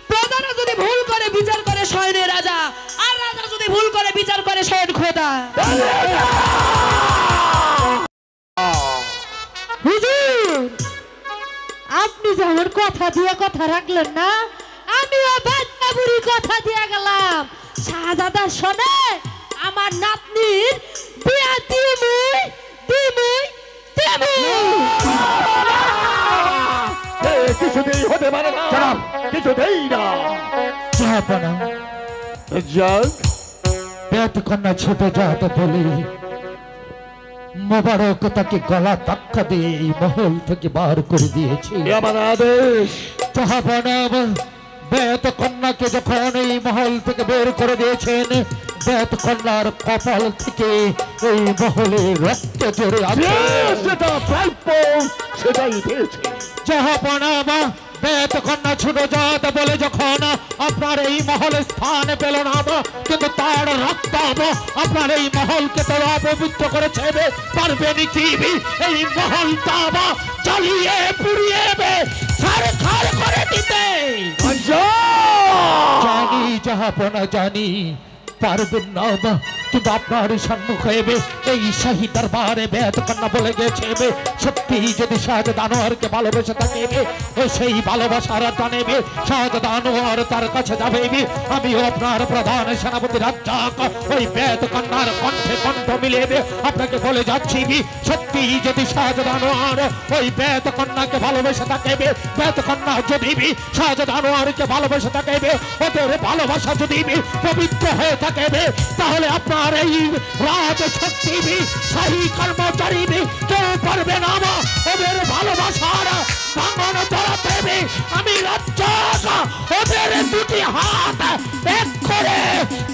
প্রজারা যদি ভুল করে বিচার করে স্বয়নের রাজা, আর রাজা যদি ভুল করে বিচার করে স্বয়ন খোদা। হুজুর, আপনি যে আমার কথা দিয়ে কথা রাখলেন না, আমিও বাচ্চাবুড়ি কথা দিয়ে গেলাম। শাহজাদা শোনে আমার নাতনির বিয়া দিমুই দিমুই দিমুই। কিছুতেই হতে পারে না, কিছুতেই না। জাহাপনা, যাক, বেদ কন্যা ছুটে যাতে বলি মোবারক তাকে গলা ধাক্কা দিয়ে এই মহল থেকে বার করে দিয়েছে। এ আমার আদেশ। জাহাপনা, বেদ কন্যাকে যখন এই মহল থেকে বের করে দিয়েছেন, বেদ কন্যার কপাল থেকে এই মহলে রক্ত জড়ে আছে। সেটা প্রাপ্য, সেটাই পেয়েছে। জাহাপনা, বেদ কন্যা ছোট জাত বলে যখন আপনার এই মহলে স্থান পেল না, কিন্তু তার রক্ত আপনার এই মহলকে তো অপবিত্র করেছে। পারবেনি কি এই মহলটা জ্বালিয়ে পুড়িয়ে ছারখার করে দিতে? জানি জাহাপনা, জানি পারবেন না, কিন্তু আপনার সম্মুখে এই শাহী দরবারে বেদ কন্যা বলে গেছে, সত্যি যদি শাহজাদা আনোয়ারকে ভালোবেসে থাকে, সেই ভালোবাসার টানে শাহজাদা আনোয়ার তার কাছে যাবে। আমিও আপনার প্রধান সেনাপতি রাজ্জাক ওই বেদ কন্যার কণ্ঠে কণ্ঠ মিলিয়ে আপনাকে বলে যাচ্ছি, সত্যি যদি শাহজাদা আনোয়ার ওই বেদ কন্যাকে ভালোবেসে থাকে, বেদ কন্যা যদি শাহজাদা আনোয়ারকে ভালোবেসে থাকে, ওদের ভালোবাসা যদি পবিত্র হয়ে থাকে, তাহলে আপনার এই রাজ শক্তি শাহী কর্মচারী কেউ পারবে না ওদের ভালোবাসার ভাঙন ধরাতে। আমি রাজ্জাক ওদের দুটি হাত এক করে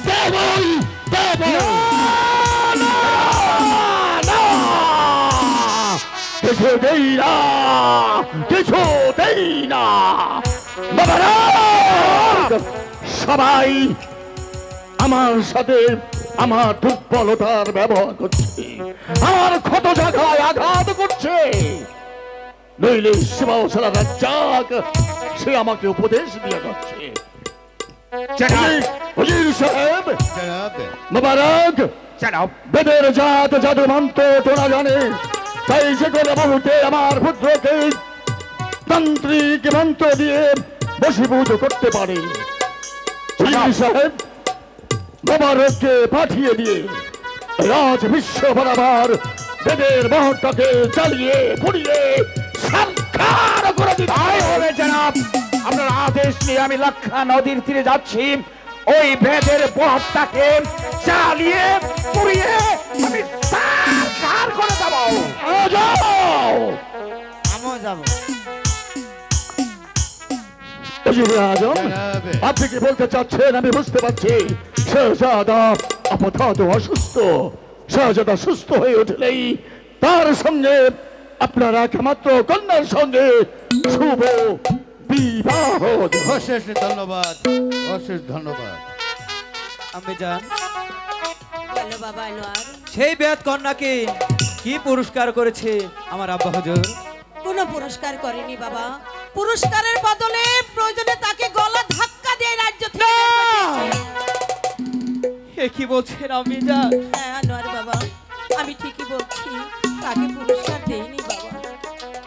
দেবই দেব। কিছুতেই না, কিছুতেই না। সবাই আমার সাথে আমার দুর্বলতার ব্যবহার করছে, আমার ক্ষত জায়গায় আঘাত করছে। নইলে শিবাউসালা রাজ্জাক সে আমাকে উপদেশ দিয়ে যাচ্ছে। হুজুর সাহেব, মোবারক বেদের জাত জাদু মন্ত্র তোরা জানে, তাই যে কোনো মুহূর্তে আমার পুত্রকে তান্ত্রিক মন্ত্র দিয়ে বশীভূত করতে পারে। হুজুর সাহেব, মোবারককে পাঠিয়ে দিয়ে রাজ বিশ্ব বরাবর বেদের মহরটাকে জ্বালিয়ে পুড়িয়ে সাক্ষাৎ করে দিতে হবে জনাব। আপনার আদেশ নিয়ে আমি লক্ষা নদীর তীরে যাচ্ছি। ওই বেদের মহরটাকে জ্বালিয়ে পুড়িয়ে আমি সাক্ষাৎ করে দেবো। যাও। আমিও যাবো। আজম, জনাবে। আপনি কি বলতে চাচ্ছেন আমি বুঝতে পারছি। শাহজাদা আপাতত অসুস্থ। শাহজাদা সুস্থ হয়ে উঠলেই তার সঙ্গে আপনার একমাত্র কন্যার সঙ্গে শুভ বিবাহ। অশেষ ধন্যবাদ, অশেষ ধন্যবাদ। আমি জান বলো বাবা আনোয়ার, সেই বেদ কন্যাকে কি পুরস্কার করেছে আমার আব্বা হুজুর? কোনো পুরস্কার করেনি বাবা। পুরস্কারের বদলে প্রয়োজনে তাকে গলা ধাক্কা দিয়ে রাজ্য থেকে বের করে দিয়েছে। এ কি বলছেন আমি জান? হ্যাঁ আনোয়ার বাবা, আমি ঠিকই বলছি, তাকে পুরস্কার দেইনি বাবা।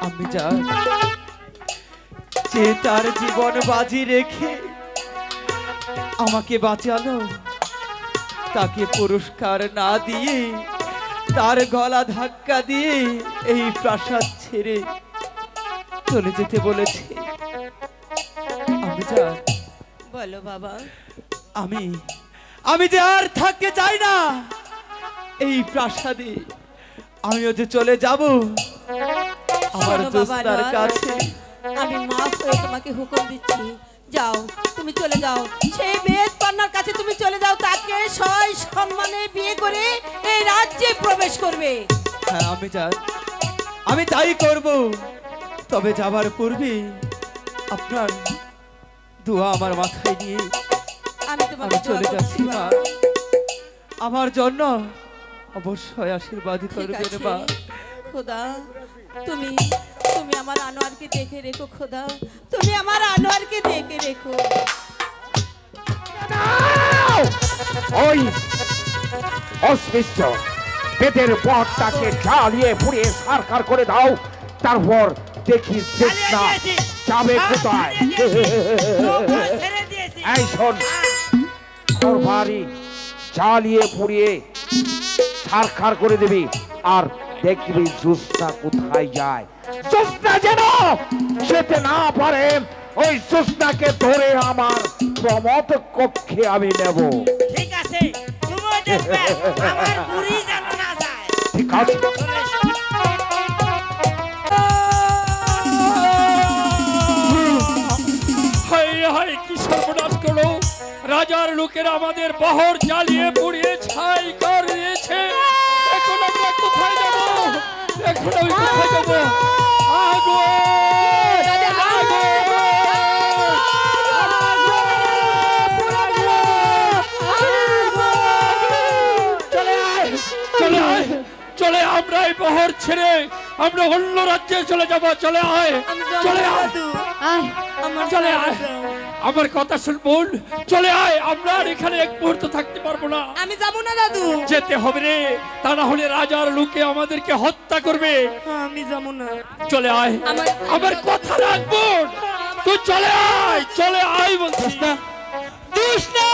আমি জান যে তার জীবন বাজি রেখে আমাকে বাঁচালো, তাকে পুরস্কার না দিয়ে তার গলা ধাক্কা দিয়ে এই প্রাসাদ ছেড়ে চলে যেতে বলেছে। আমি জান বলো বাবা। আমি যে আর থাকতে চাই না এই প্রাসাদে। আমিও যে চলে যাব আমার শোনো বাবা দোস্তার আনোয়ার, কাছে। আমি মাফ হয়ে তোমাকে হুকুম দিচ্ছি, যাও তুমি চলে যাও। সেই বেদ কন্যার কাছে তুমি চলে যাও, তাকে সয় সম্মানে বিয়ে করে এই রাজ্যে প্রবেশ করবে। হ্যাঁ আমি তাই করব। তবে যাবার পূর্বে আপনার দোয়া আমার মাথায় নিয়ে আমি তোমাকে আমি চলে দোয়া যাচ্ছি করছি মা। বাবা। আমার জন্য অবশ্যই আশীর্বাদই ঠিক করবেন আছে মা। খোদা, তুমি তুমি আমার আনোয়ারকে দেখে রেখো খোদা, তুমি আমার আনোয়ারকে দেখে রেখো। ওই অস্পৃশ্য বেদের পথটাকে জ্বালিয়ে পুড়িয়ে সারকার করে দাও। তারপর দেখি চেষ্টা যাবে কোথায়। এই শোন, তোর বাড়ি জ্বালিয়ে পুড়িয়ে সারখার করে দিবি, আর দেখবি জোসনা কোথায় যায়। জোসনা যেন যেতে না পারে, ওই জোসনাকে ধরে আমার প্রমোদ কক্ষে আমি নেব। ঠিক আছে, তুমিও দেখবে আমার বুড়ি যেন না যায়। ঠিক আছে। হাই হাই, কি সর্বনাশ করলো! রাজার লোকেরা আমাদের বহর জ্বালিয়ে পুড়িয়ে ছাই করে দিয়েছে। এখন আমরা কোথায় যাব? এখন আমি কোথায় যাব? আগুন! চলে আয়, চলে আমরা এই বহর ছেড়ে আমরা অন্য রাজ্যে চলে যাব। চলে আয়, চলে আয়, চলে আয়। আমার কথা শুন বোন, চলে আয়। আমরা আর এখানে এক মুহূর্ত থাকতে পারবো না। আমি যাবো না দাদু। যেতে হবে রে, তা না হলে রাজার লোকে আমাদেরকে হত্যা করবে। আমি যাবো না। চলে আয়, আমার কথা রাখবো। তুই চলে আয়, চলে আয় বলছি। দুষ্টা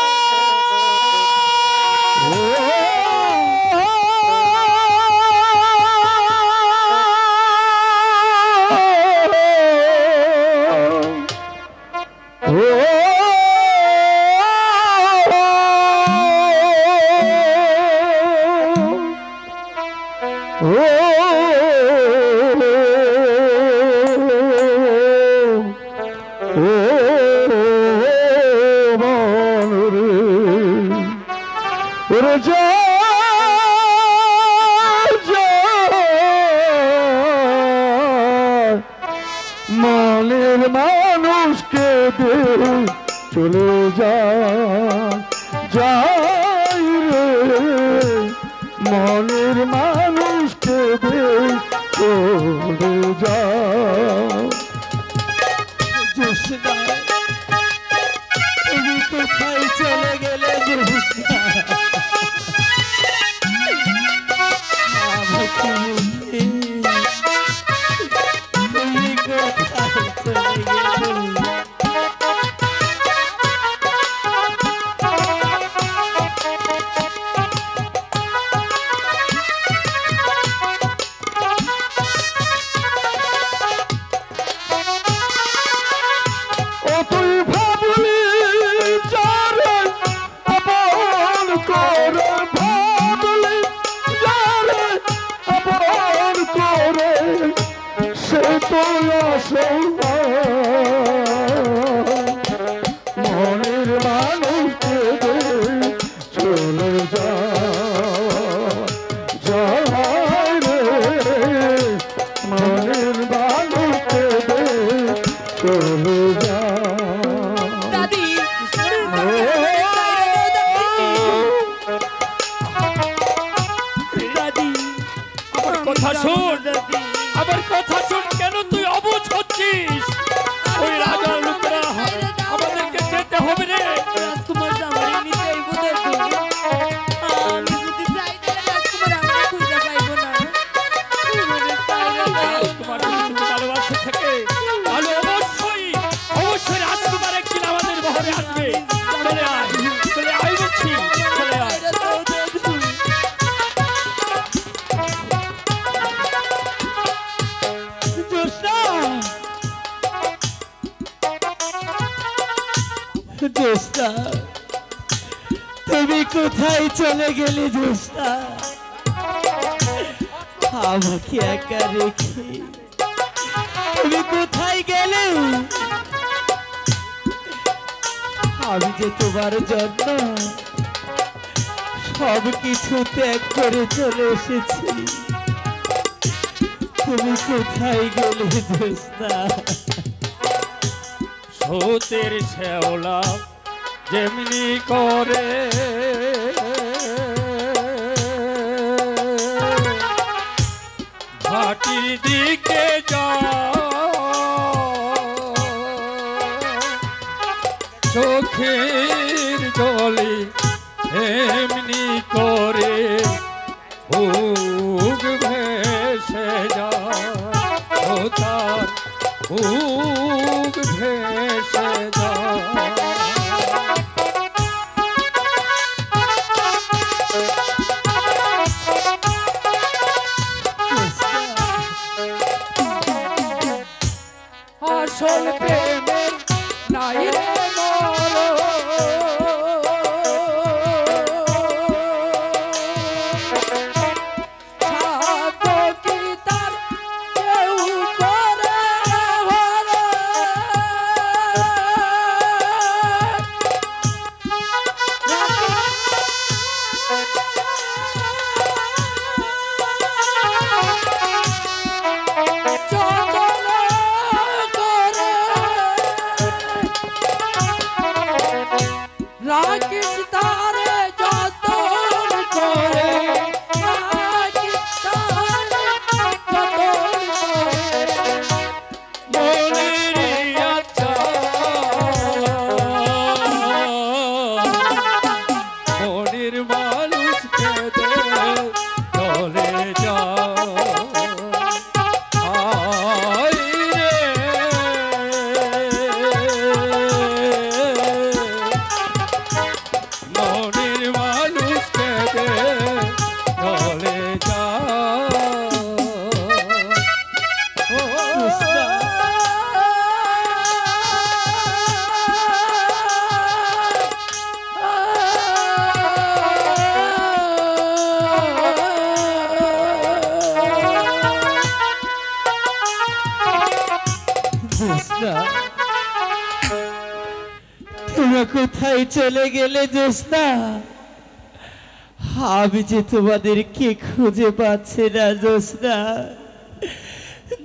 মনের মানুষকে দে চলে যাই রে, মনের মানুষকে দে চলে যা। তুমি কোথায় চলে গেলে কাছে তো আসো না। মনের মানুষকে চলে যা যায় রে, মনের মানুষকে চলে যা। দাদি দাদি আমার কথা শোন, আমার কথা শোন। কেন তুই অবুঝ হচ্ছিস? ওই রাজার লোকেরা আমাদেরকে যেতে হবে রে। রাজকুমার আমার এমনিতেই বোধ আমি যদি যাই তাহলে রাজকুমার আমাকে খুঁজে পাইবো না। রাজকুমার যদি তোকে ভালোবাসে থাকে তাহলে অবশ্যই অবশ্যই রাজকুমার একদিন আমাদের বহরে আসবে। চলে আয়, চলে আয় বলছি, চলে আয়। জোস্না, তুমি কোথায় চলে গেলে জোস্না? আমাকে একা রেখে তুমি কোথায় গেলে? আমি যে তোমার জন্য সব কিছু ত্যাগ করে চলে এসেছি, তুমি কোথায় গেলে জোস্না? স্রোতের শ্যাওলা যেমনি করে ঘাটির দিকে চোখের জলে এমনি করে বুক ভেসে যায়, ও তার বুক ভেসে যায়। আসল প্রেমের নাই রে রাখিস তারে যতন করে, রাখিস তারে যতন করে, মনের আচ্ছা মনের মানুষকে দে চলে যা। তোমরা কোথায় চলে গেলে জোস্না? আমি যে তোমাদেরকে খুঁজে পাচ্ছি না জোস্না।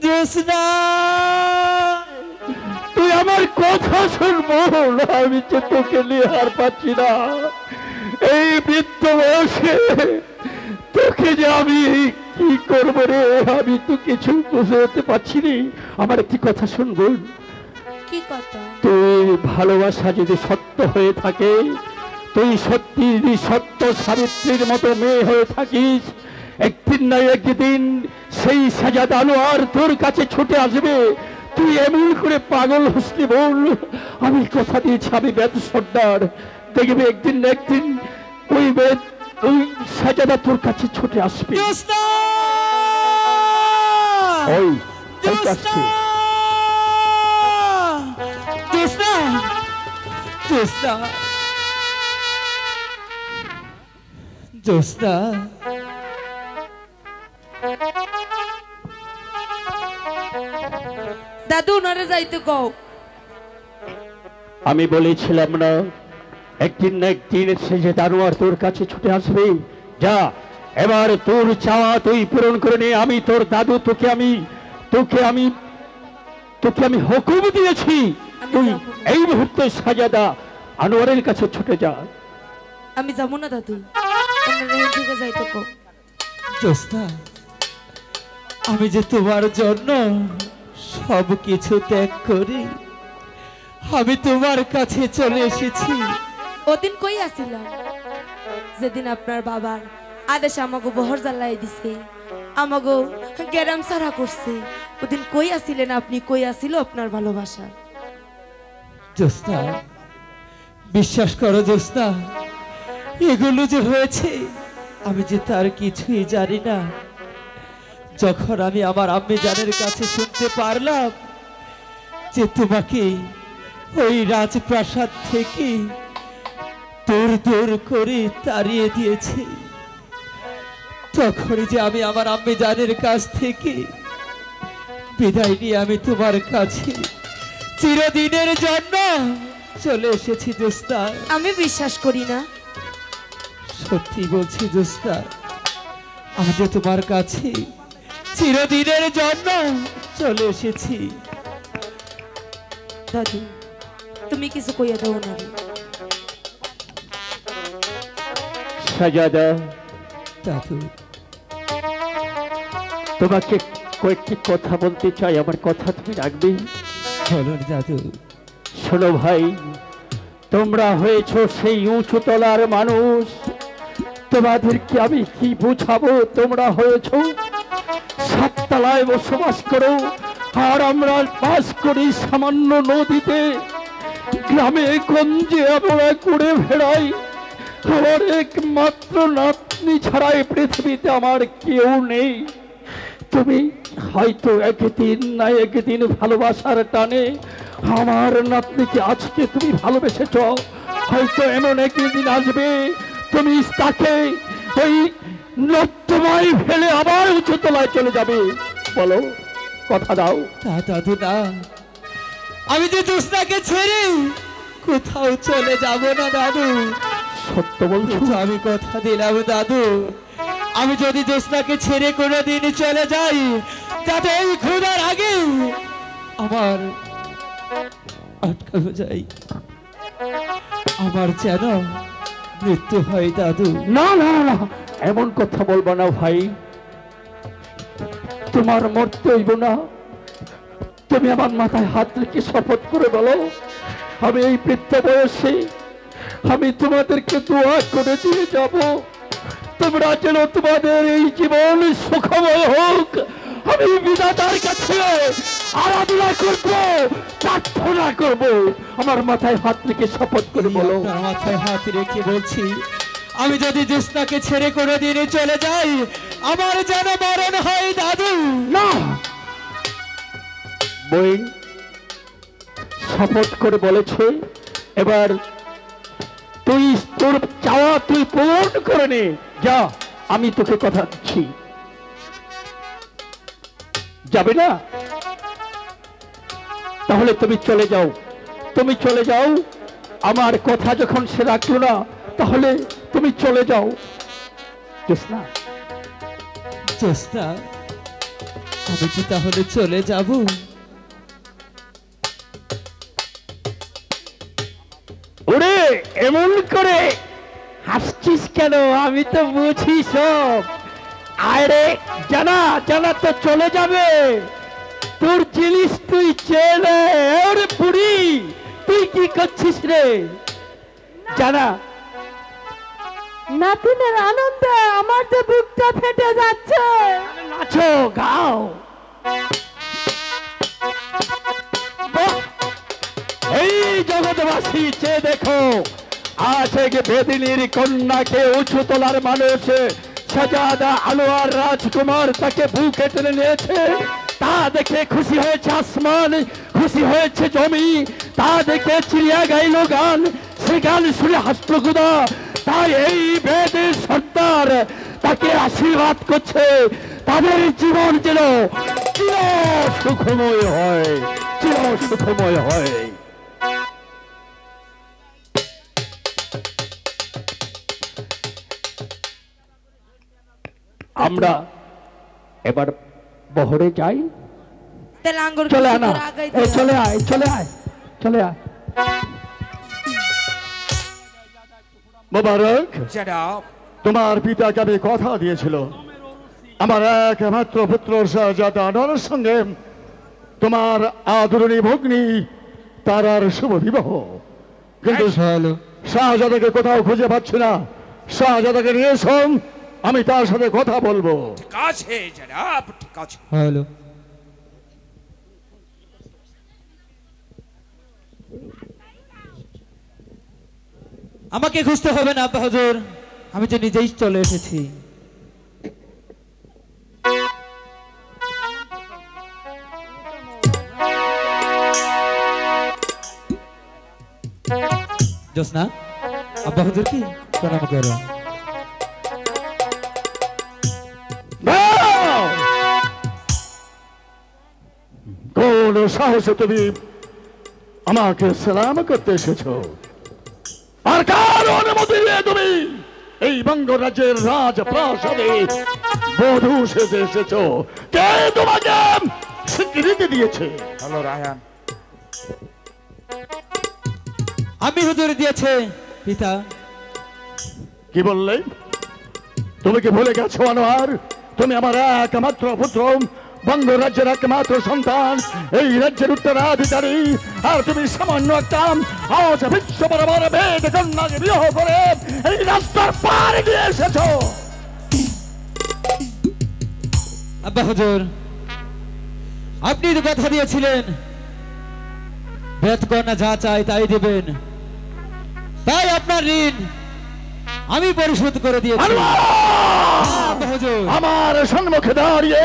জোস্না, তুই আমার কথা শুনবো না, আমি যে তোকে নিয়ে আর পাচ্ছি না। এই বৃদ্ধ বয়সে তোকে যে আমি কি করবো রে, আমি তো কিছু বুঝতে পারছি নি। আমার একটি কথা শুনবো। কি কথা? তুই ভালোবাসা যদি সত্য হয়ে থাকে, তুই সত্যি যদি সত্য সাবিত্রীর মতো মেয়ে হয়ে থাকিস, একদিন না একদিন সেই সাজাদ আনোয়ার তোর কাছে ছুটে আসবে। তুই এমন করে পাগল হসলি বল, আমি কথা দিয়েছি আমি বেদ সর্দার, দেখবি একদিন না একদিন ওই বেদ ওই সাজাদা তোর কাছে ছুটে আসবে। ওই আসছে জোস্না, জোস্না, দাদু ওনারে যাইতে কও। আমি বলেছিলাম না একদিন না একদিন সে যে দানোয়ার তোর কাছে ছুটে আসবে। যা, এবার তোর চাওয়া তুই পূরণ করে নে। আমি তোর দাদু, তোকে আমি হুকুম দিয়েছি, তুই এই মুহূর্তে সাজাদা আনোয়ারের কাছে ছুটে যা। আমি যাবো না দাদু, ওনারে এদিকে যাইতে কও। জোস্না, আমি যে তোমার জন্য সব কিছু ত্যাগ করি আমি তোমার কাছে চলে এসেছি। ওদিন কই আসিলেন যেদিন আপনার বাবার আদেশ আমাকে বহর জ্বালাই দিছে, আমাকে গ্যারাম সারা করছে? ওদিন কই আসিলেন আপনি? কই আসিল আপনার ভালোবাসা? জোস্না, বিশ্বাস করো জোস্না, এগুলো যে হয়েছে আমি যে তার কিছুই জানি না। যখন আমি আমার আম্মি জানের কাছে শুনতে পারলাম যে তোমাকে ওই রাজপ্রাসাদ থেকে দূর দূর করে তাড়িয়ে দিয়েছে, তখনই যে আমি আমার আম্মি জানের কাছ থেকে বিদায় নিয়ে আমি তোমার কাছে চিরদিনের জন্য চলে এসেছি দোস্তা। আমি বিশ্বাস করি না। সত্যি বলছি দোস্তা, আমি যে তোমার কাছে চিরদিনের জন্য চলে এসেছি। দাদু তুমি কিছু কইয়া দাও না। সাজাদা, দাদু তোমাকে কয়েকটি কথা বলতে চাই, আমার কথা তুমি রাখবে? বলুন দাদু। শোনো ভাই, তোমরা হয়েছো সেই উঁচু তলার মানুষ, তোমাদেরকে আমি কি বুঝাবো? তোমরা হয়েছো সাততলায় বসবাস করো, আর আমরা বাস করি সামান্য নদীতে। গ্রামে গঞ্জে আমরা ঘুরে বেড়াই, আমার একমাত্র নাতনি ছাড়াই পৃথিবীতে আমার কেউ নেই। তুমি হয়তো একদিন না একদিন ভালোবাসার টানে আমার নাতনিকে আজকে তুমি ভালোবেসেছ, হয়তো এমন একদিন আসবে তুমি তাকে ওই নর্দমায় ফেলে আবার উঁচু তলায় চলে যাবে। বলো, কথা দাও। দাদু না, আমি যে জোস্নাকে ছেড়ে কোথাও চলে যাব না দাদু। সত্য বলছো? আমি কথা দিলাম দাদু, আমি যদি জোস্নাকে ছেড়ে কোনোদিন চলে যাই, যাতে এই ক্ষুধার আগে আমার আটকানো যাই, আমার যেন মৃত্যু হয় দাদু। না না না, এমন কথা বলবো না ভাই, তোমার মরতে হইব না। তুমি আমার মাথায় হাত রেখে শপথ করে বলো, আমি এই বৃদ্ধ বয়সে আমি তোমাদেরকে দোয়া করে দিয়ে যাব, তোমরা যেন তোমাদের এই জীবন সুখময় হোক। আমি বিধাতার কাছে আরাধনা করব, প্রার্থনা করব। আমার মাথায় হাত রেখে শপথ করে বলো। আপনার মাথায় হাত রেখে বলছি, আমি যদি জোস্নাকে ছেড়ে কোনোদিন চলে যাই, আমার যেন মরণ হয় দাদু। না বইন, শপথ করে বলেছে, এবার তুই তোর চাওয়া তুই পূরণ করে নে। যা, আমি তোকে কথা দিচ্ছি। যাবে না? তাহলে তুমি চলে যাও, তুমি চলে যাও। আমার কথা যখন সে রাখলো না, তাহলে তুমি চলে যাও। জোস্না, জোস্না, আমি কি তাহলে চলে যাব? ওরে এমন করে হাসছিস কেন? আমি তো বুঝি সব। আরে জানা জানা তো চলে যাবে, তোর জিনিস তুই চেলে। ওরে বুড়ি, তুই কি করছিস রে? জানা, নাতিনের আনন্দে আমার যে বুকটা ফেটে যাচ্ছে। নাচো, গাও। বাহ! এই জগৎবাসী চেয়ে দেখো, আজ এক বেদিনীর কন্যাকে উঁচু তোলার মানুষ সাজাদা আনোয়ার রাজকুমার তাকে বুকে টেনে নিয়েছে। তা দেখে খুশি হয়েছে আসমান, খুশি হয়েছে জমি, তা দেখে চিড়িয়া গাইল গান, সে গান শুনে হাসল খুদা। তাই এই বেদের সর্দার তাকে আশীর্বাদ করছে, তাদের জীবন যেন চির সুখময় হয়, চির সুখময় হয়। আমরা এবার বহরে যাই। তাহলে আঙ্গুর চলে কিছু আনা, করে আগাই এই দিও। চলে আয়, চলে আয়, চলে আয়। মোবারক, তোমার পিতাকে আমি কথা দিয়েছিল আমার একমাত্র পুত্র শাহজাদা আনোয়ারের সঙ্গে তোমার আদরণী ভগ্নী তারার শুভ বিবাহ, কিন্তু শাহজাদাকে কোথাও খুঁজে পাচ্ছি না। শাহজাদাকে নিয়ে এসো, আমি তার সাথে কথা বলবো। ঠিক আছে জনাব, ঠিক আছে। হ্যালো, আমাকে খুঁজতে হবে না আব্বা হুজুর, আমি যে নিজেই চলে এসেছি। জোসনা, আব্বা হুজুর কি প্রণাম করো। কোন সাহসে তুমি আমাকে সালাম করতে এসেছো? আর কার অনুমতি নিয়ে তুমি এই বঙ্গরাজ্যের রাজপ্রাসাদে বধূ সেজে এসেছো? কে তোমাকে স্বীকৃতি দিয়েছে? হ্যালো রায়হান, আমি হুজুর দিয়েছে পিতা। কি বললে? তুমি কি ভুলে গেছো আনোয়ার? তুমি আমার একমাত্র পুত্র, বঙ্গরাজ্যের একমাত্র সন্তান, এই রাজ্যের উত্তরাধিকারী, আর তুমি সামান্য একটা আজ বিশ্ব বরাবর বেদ কন্যাকে বিবাহ করে এই রাস্তার পার দিয়ে এসেছো। আব্বা হুজুর, আপনি তো কথা দিয়েছিলেন বেদ কন্যা যা চাই তাই দেবেন, তাই আপনার ঋণ আমি পরিশোধ করে দিয়েছি। আব্বা হুজুর, আমার সম্মুখে দাঁড়িয়ে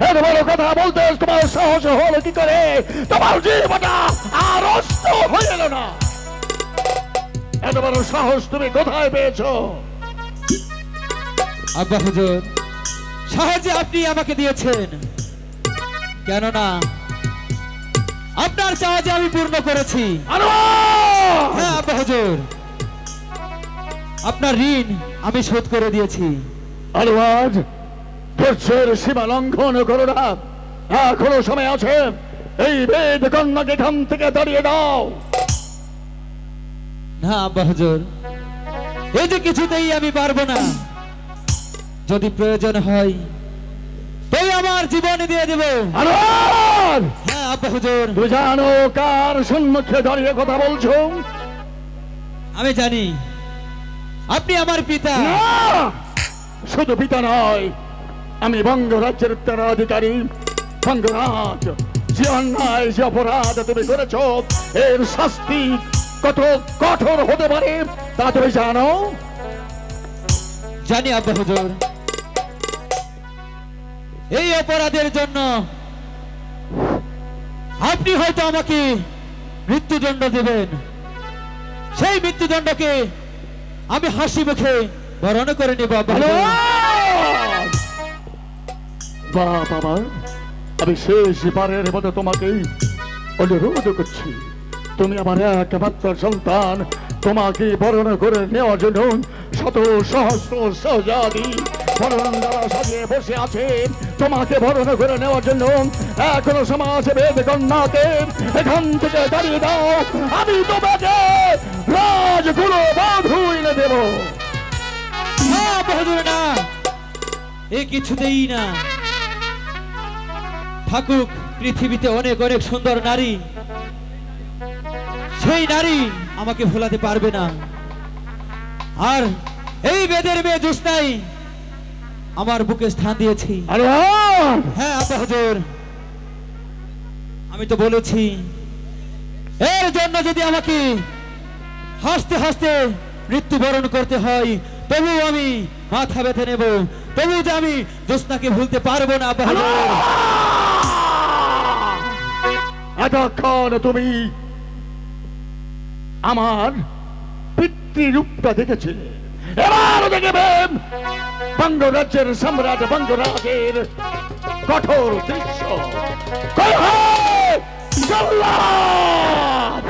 এত বড় কথা বলতে তোমার সাহস হলো কি করে? তোমার জীবনটা আর অস্ত হয়ে গেল না। এত বড় সাহস তুমি কোথায় পেয়েছো? আব্বা হুজুর, সাহায্য আপনি আমাকে দিয়েছেন, কেননা আপনার চাওয়া যে আমি পূর্ণ করেছি। হ্যাঁ আব্বা হুজুর, আপনার ঋণ আমি শোধ করে দিয়েছি। আনোয়ার, ধৈর্যের সীমা লঙ্ঘন করো না, এখনো সময় আছে। এই বেদ কন্যাকে এখান থেকে দাঁড়িয়ে দাও। না আব্বা হুজুর, এই যে কিছুতেই আমি পারবো না। যদি প্রয়োজন হয় তাই আমার জীবন দিয়ে দেব। আনোয়ার, হ্যাঁ আব্বা হুজুর, তুই জানো কার সম্মুখে দাঁড়িয়ে কথা বলছো? আমি জানি আপনি আমার পিতা। না, শুধু পিতা নয়, আমি বঙ্গরাজ্যের উত্তরাধিকারী। বঙ্গরাজ, যে অন্যায় যে অপরাধ তুমি করেছ, এর শাস্তি কত কঠোর হতে পারে তা তুমি জানো? জানি আব্বা হুজুর, এই অপরাধের জন্য আপনি হয়তো আমাকে মৃত্যুদণ্ড দেবেন। সেই মৃত্যুদণ্ডকে আমি হাসি মুখে বরণ করে নেব আব্বা হুজুর। বাবা, আমি শেষবারের মতো তোমাকে অনুরোধ করছি, তুমি আমার একমাত্র সন্তান, তোমাকে বরণ করে নেওয়ার জন্য শত সহস্র সহজাদি বরণ দ্বারা সাজিয়ে বসে আছে। তোমাকে বরণ করে নেওয়ার জন্য এখনো সমাজ বেদ কন্যাকে এখান থেকে দাঁড়িয়ে দাও, আমি তোমাকে রাজগুলো বধূ এনে দেব। না আব্বা হুজুর, না, এ কিছুতেই না। থাকুক পৃথিবীতে অনেক অনেক সুন্দর নারী, সেই নারী আমাকে ভোলাতে পারবে না। আর এই বেদের মেয়ে জোসনাই আমার বুকে স্থান দিয়েছি। হ্যাঁ আব্বা হুজুর, আমি তো বলেছি এর জন্য যদি আমাকে হাসতে হাসতে মৃত্যুবরণ করতে হয়, তবু আমি মাথা ব্যথে নেব, তবু যে আমি জোসনাকে ভুলতে পারবো না আব্বা হুজুর। এতক্ষণ তুমি আমার পিতৃরূপটা দেখেছিলে, এবার দেখবে বঙ্গরাজ্যের সম্রাট বঙ্গরাজের কঠোর দৃশ্য। জল্লাদ!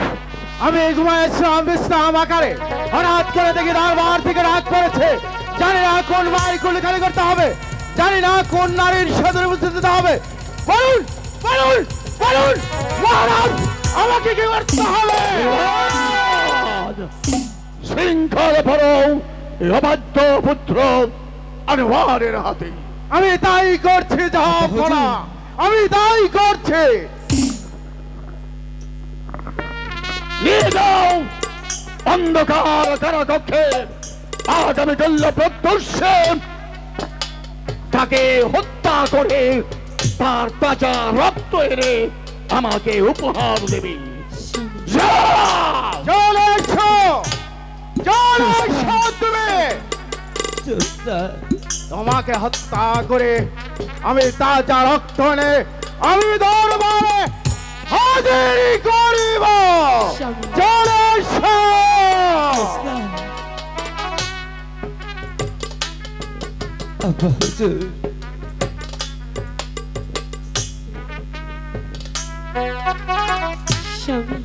আমি ঘুমাইছিলাম বিশ্রাম আকারে, হঠাৎ করে দেখি দরবার থেকে ডাক পড়েছে। জানি না কোন মায়ের কুলি খালি করতে হবে, জানি না কোন নারীর সাদরে বুঝতে দিতে হবে। বলুন বলুন বলুন মহারাজ, আমাকে কি করতে হবে? জল্লাদ! শৃঙ্খল পড়ো এই অবাধ্য পুত্র আনোয়ারের হাতে। আমি তাই করছি জাহাপনা, আমি তাই করছি। নিয়ে যাও অন্ধকার কারাকক্ষে, আগামীকাল প্রত্যুষে তাকে হত্যা করে তার তাজা রক্ত এনে আমাকে উপহার দেবে। যাও! চলে এসো, চলে এসো তুমি। তোমাকে হত্যা করে আমি তাজা রক্ত এনে আমি দরবারে হাজির করিব। চলে এসো। স্বামী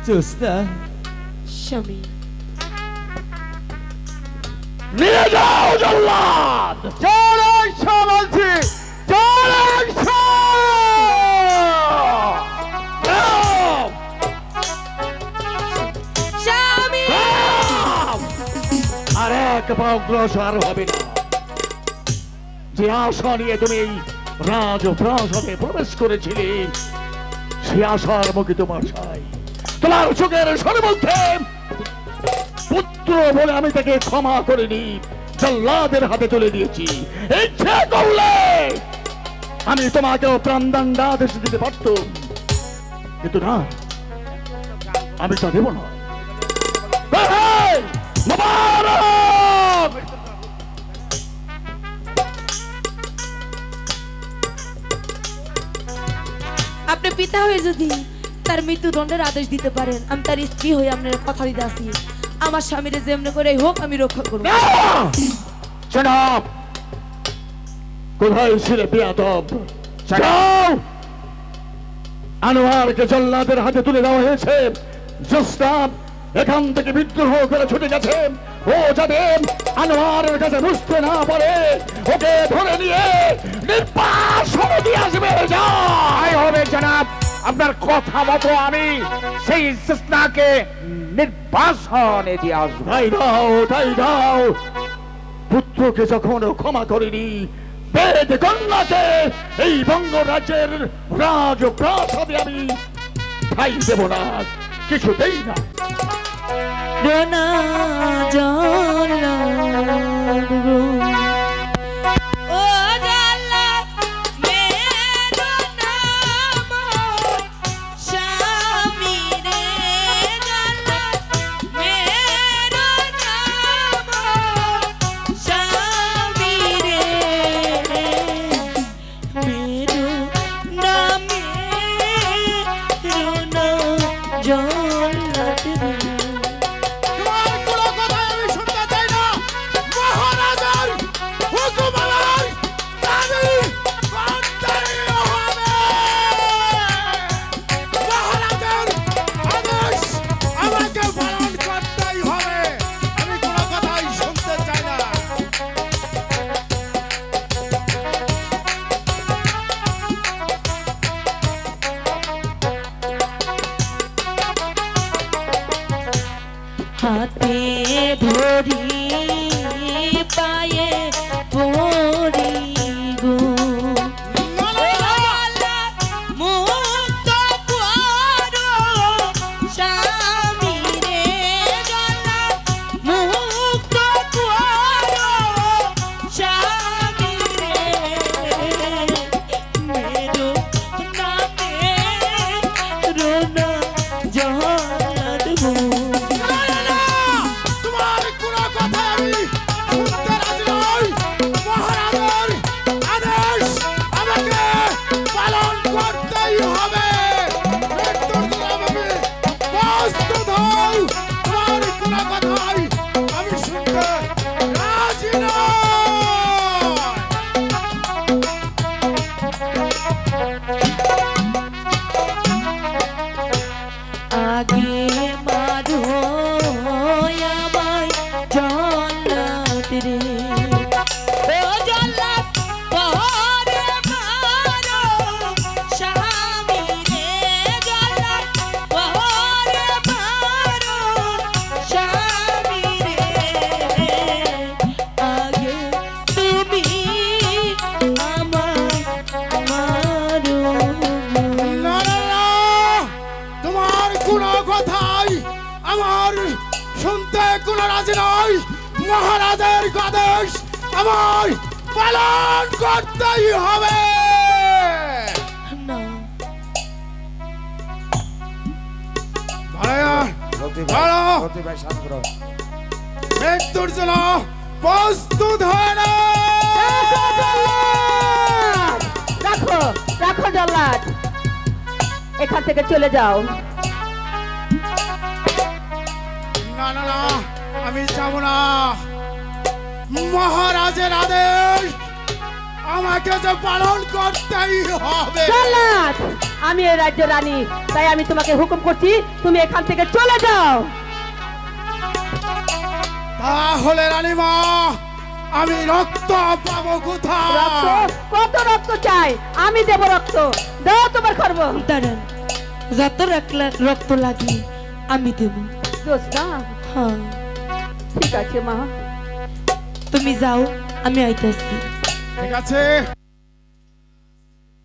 জোসনা স্বামী নিয়ে যাও জল্লাদ! চলে এসো বলছি, চলে এসো। যাও! স্বামী যাও! আর এক পা অগ্রসর হবে না। যে আশা নিয়ে তুমি এই রাজপ্রাসাদে প্রবেশ করেছিলে, সে আশার মুখে তোমার ছাই। তোমার চোখের সর্বমধ্যে পুত্র বলে আমি তাকে ক্ষমা করিনি, জল্লাদের হাতে তুলে দিয়েছি। ইচ্ছে করলে আমি তোমাকেও প্রাণদণ্ডাদেশ দিতে পারতাম, কিন্তু না, আমি তা দেব না। এই, মোবারক! আপনি পিতা হয়ে যদি তার মৃত্যুদণ্ডের আদেশ দিতে পারেন, আমি তার স্ত্রী হয়ে আপনার কথা দিতে আসি, আমার স্বামীর যেমনি করে হোক আমি রক্ষা করবো। জনাব, কোথায় ছিলে বেয়াদব? যাও! আনোয়ারকে জল্লাদের হাতে তুলে দেওয়া হয়েছে। জোসনাব এখান থেকে বিদ্রোহ করে ছুটে গেছে। ও যাতে আনোয়ারের কাছে বুঝতে না পারে, ওকে ধরে নিয়ে নির্বাসনে দিয়ে আসবে। তাই হবে জনাব, আপনার কথা মতো আমি সেই জোসনাকে নির্বাসনে দিয়ে আসবো। তাই দাও, তাই দাও। পুত্রকে যখন ক্ষমা করিনি, বেদ কন্যাকে এই বঙ্গরাজ্যের রাজপ্রাসাদে আমি ঠাই দেব না, কিছুতেই না। রোনা জল্লাদ গো, ও জল্লাদ মেরো নাম স্বামী রে, জল্লাদ মেরো নাম স্বামী রে, মেরো নামে রোনা জল্লাদ রে। তোমার কোনো কথা আমি শুনতে চাই না। মহারাজার মহারাজের আদেশ আমার পালন করতেই হবে। না মৃত্যুর জন্য প্রস্তুত হয় না। রাখো রাখো জল্লাদ, এখান থেকে চলে যাও। না না না, আমি যাব না। মহারাজের আদেশ আমাকে যে পালন করতেই হবে। জল্লাদ, আমি এই রাজ্যের রানী, তাই আমি তোমাকে হুকুম করছি তুমি এখান থেকে চলে যাও। তাহলে রানীমা আমি রক্ত পাবো কোথায়? রক্ত? কত রক্ত চাই? আমি দেব রক্ত, দাও তোমার খর্ব। দাঁড়ান, যত রক্ত লাগে আমি দেব। জোসনা, হ্যাঁ ঠিক আছে মা, তুমি যাও, আমি আইতেছি। ঠিক আছে,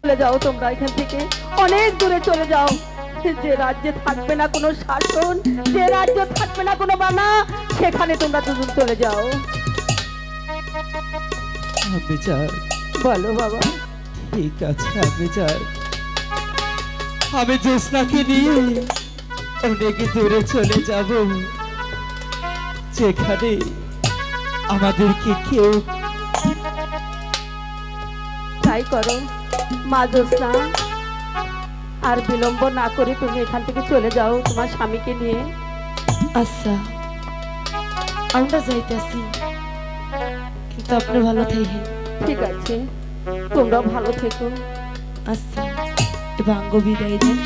চলে যাও তোমরা এখান থেকে, অনেক দূরে চলে যাও। যে রাজ্যে থাকবে না কোনো শাসন, যে রাজ্য থাকবে না কোনো বানা, সেখানে তোমরা দুজন চলে যাও। আমি চাই। বলো বাবা। ঠিক আছে আমি চাই। আমি জ্যোৎস্নাকে নিয়ে অনেক দূরে চলে যাব, যেখানে আমাদেরকে কেউ। তাই করো মা জোসনা, আর বিলম্ব না করে তুমি এখান থেকে চলে যাও তোমার স্বামীকে নিয়ে। আচ্ছা আমরা যাইতেছি, কিন্তু আপনি ভালো থাকেন। ঠিক আছে, তোমরা ভালো থেকো। আচ্ছা ভাঙ্গ বিদায় দেন।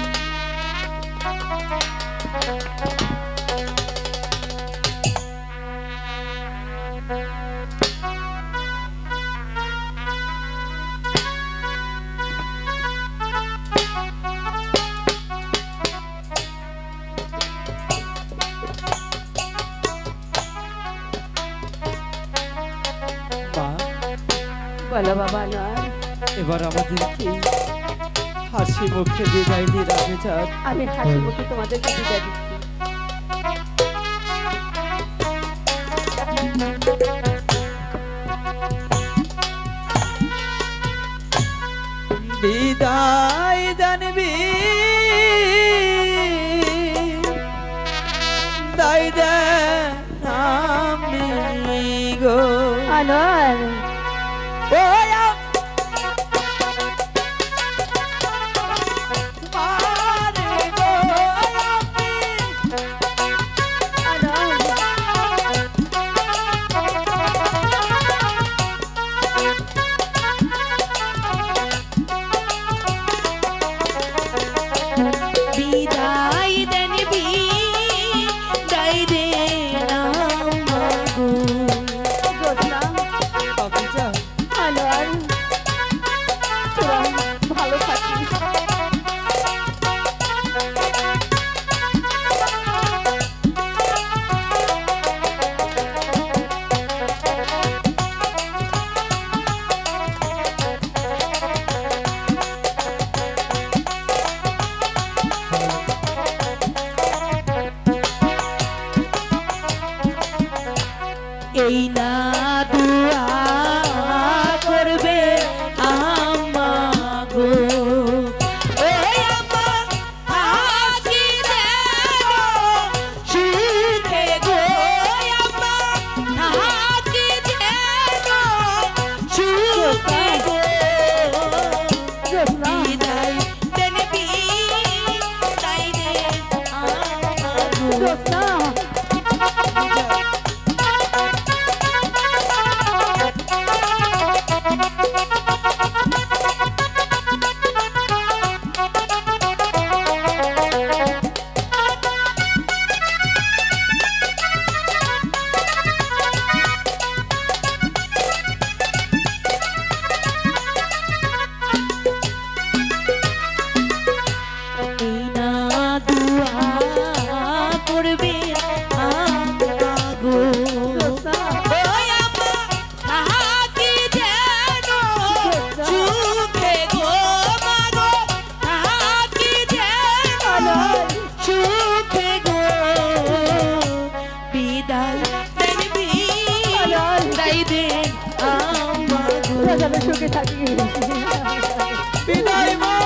বলো বাবা না, এবার আমাদেরকে হাসি মুখে বিদায় দিয়ে রাখে যাক। আমি হাসি মুখে তোমাদেরকে বিদায় দিচ্ছি। বিদায় জানবি দাই দে আমি গো আনোয়ার, ও দিন আমাগো তোরা যেন সুখে থাকি বিদায় মা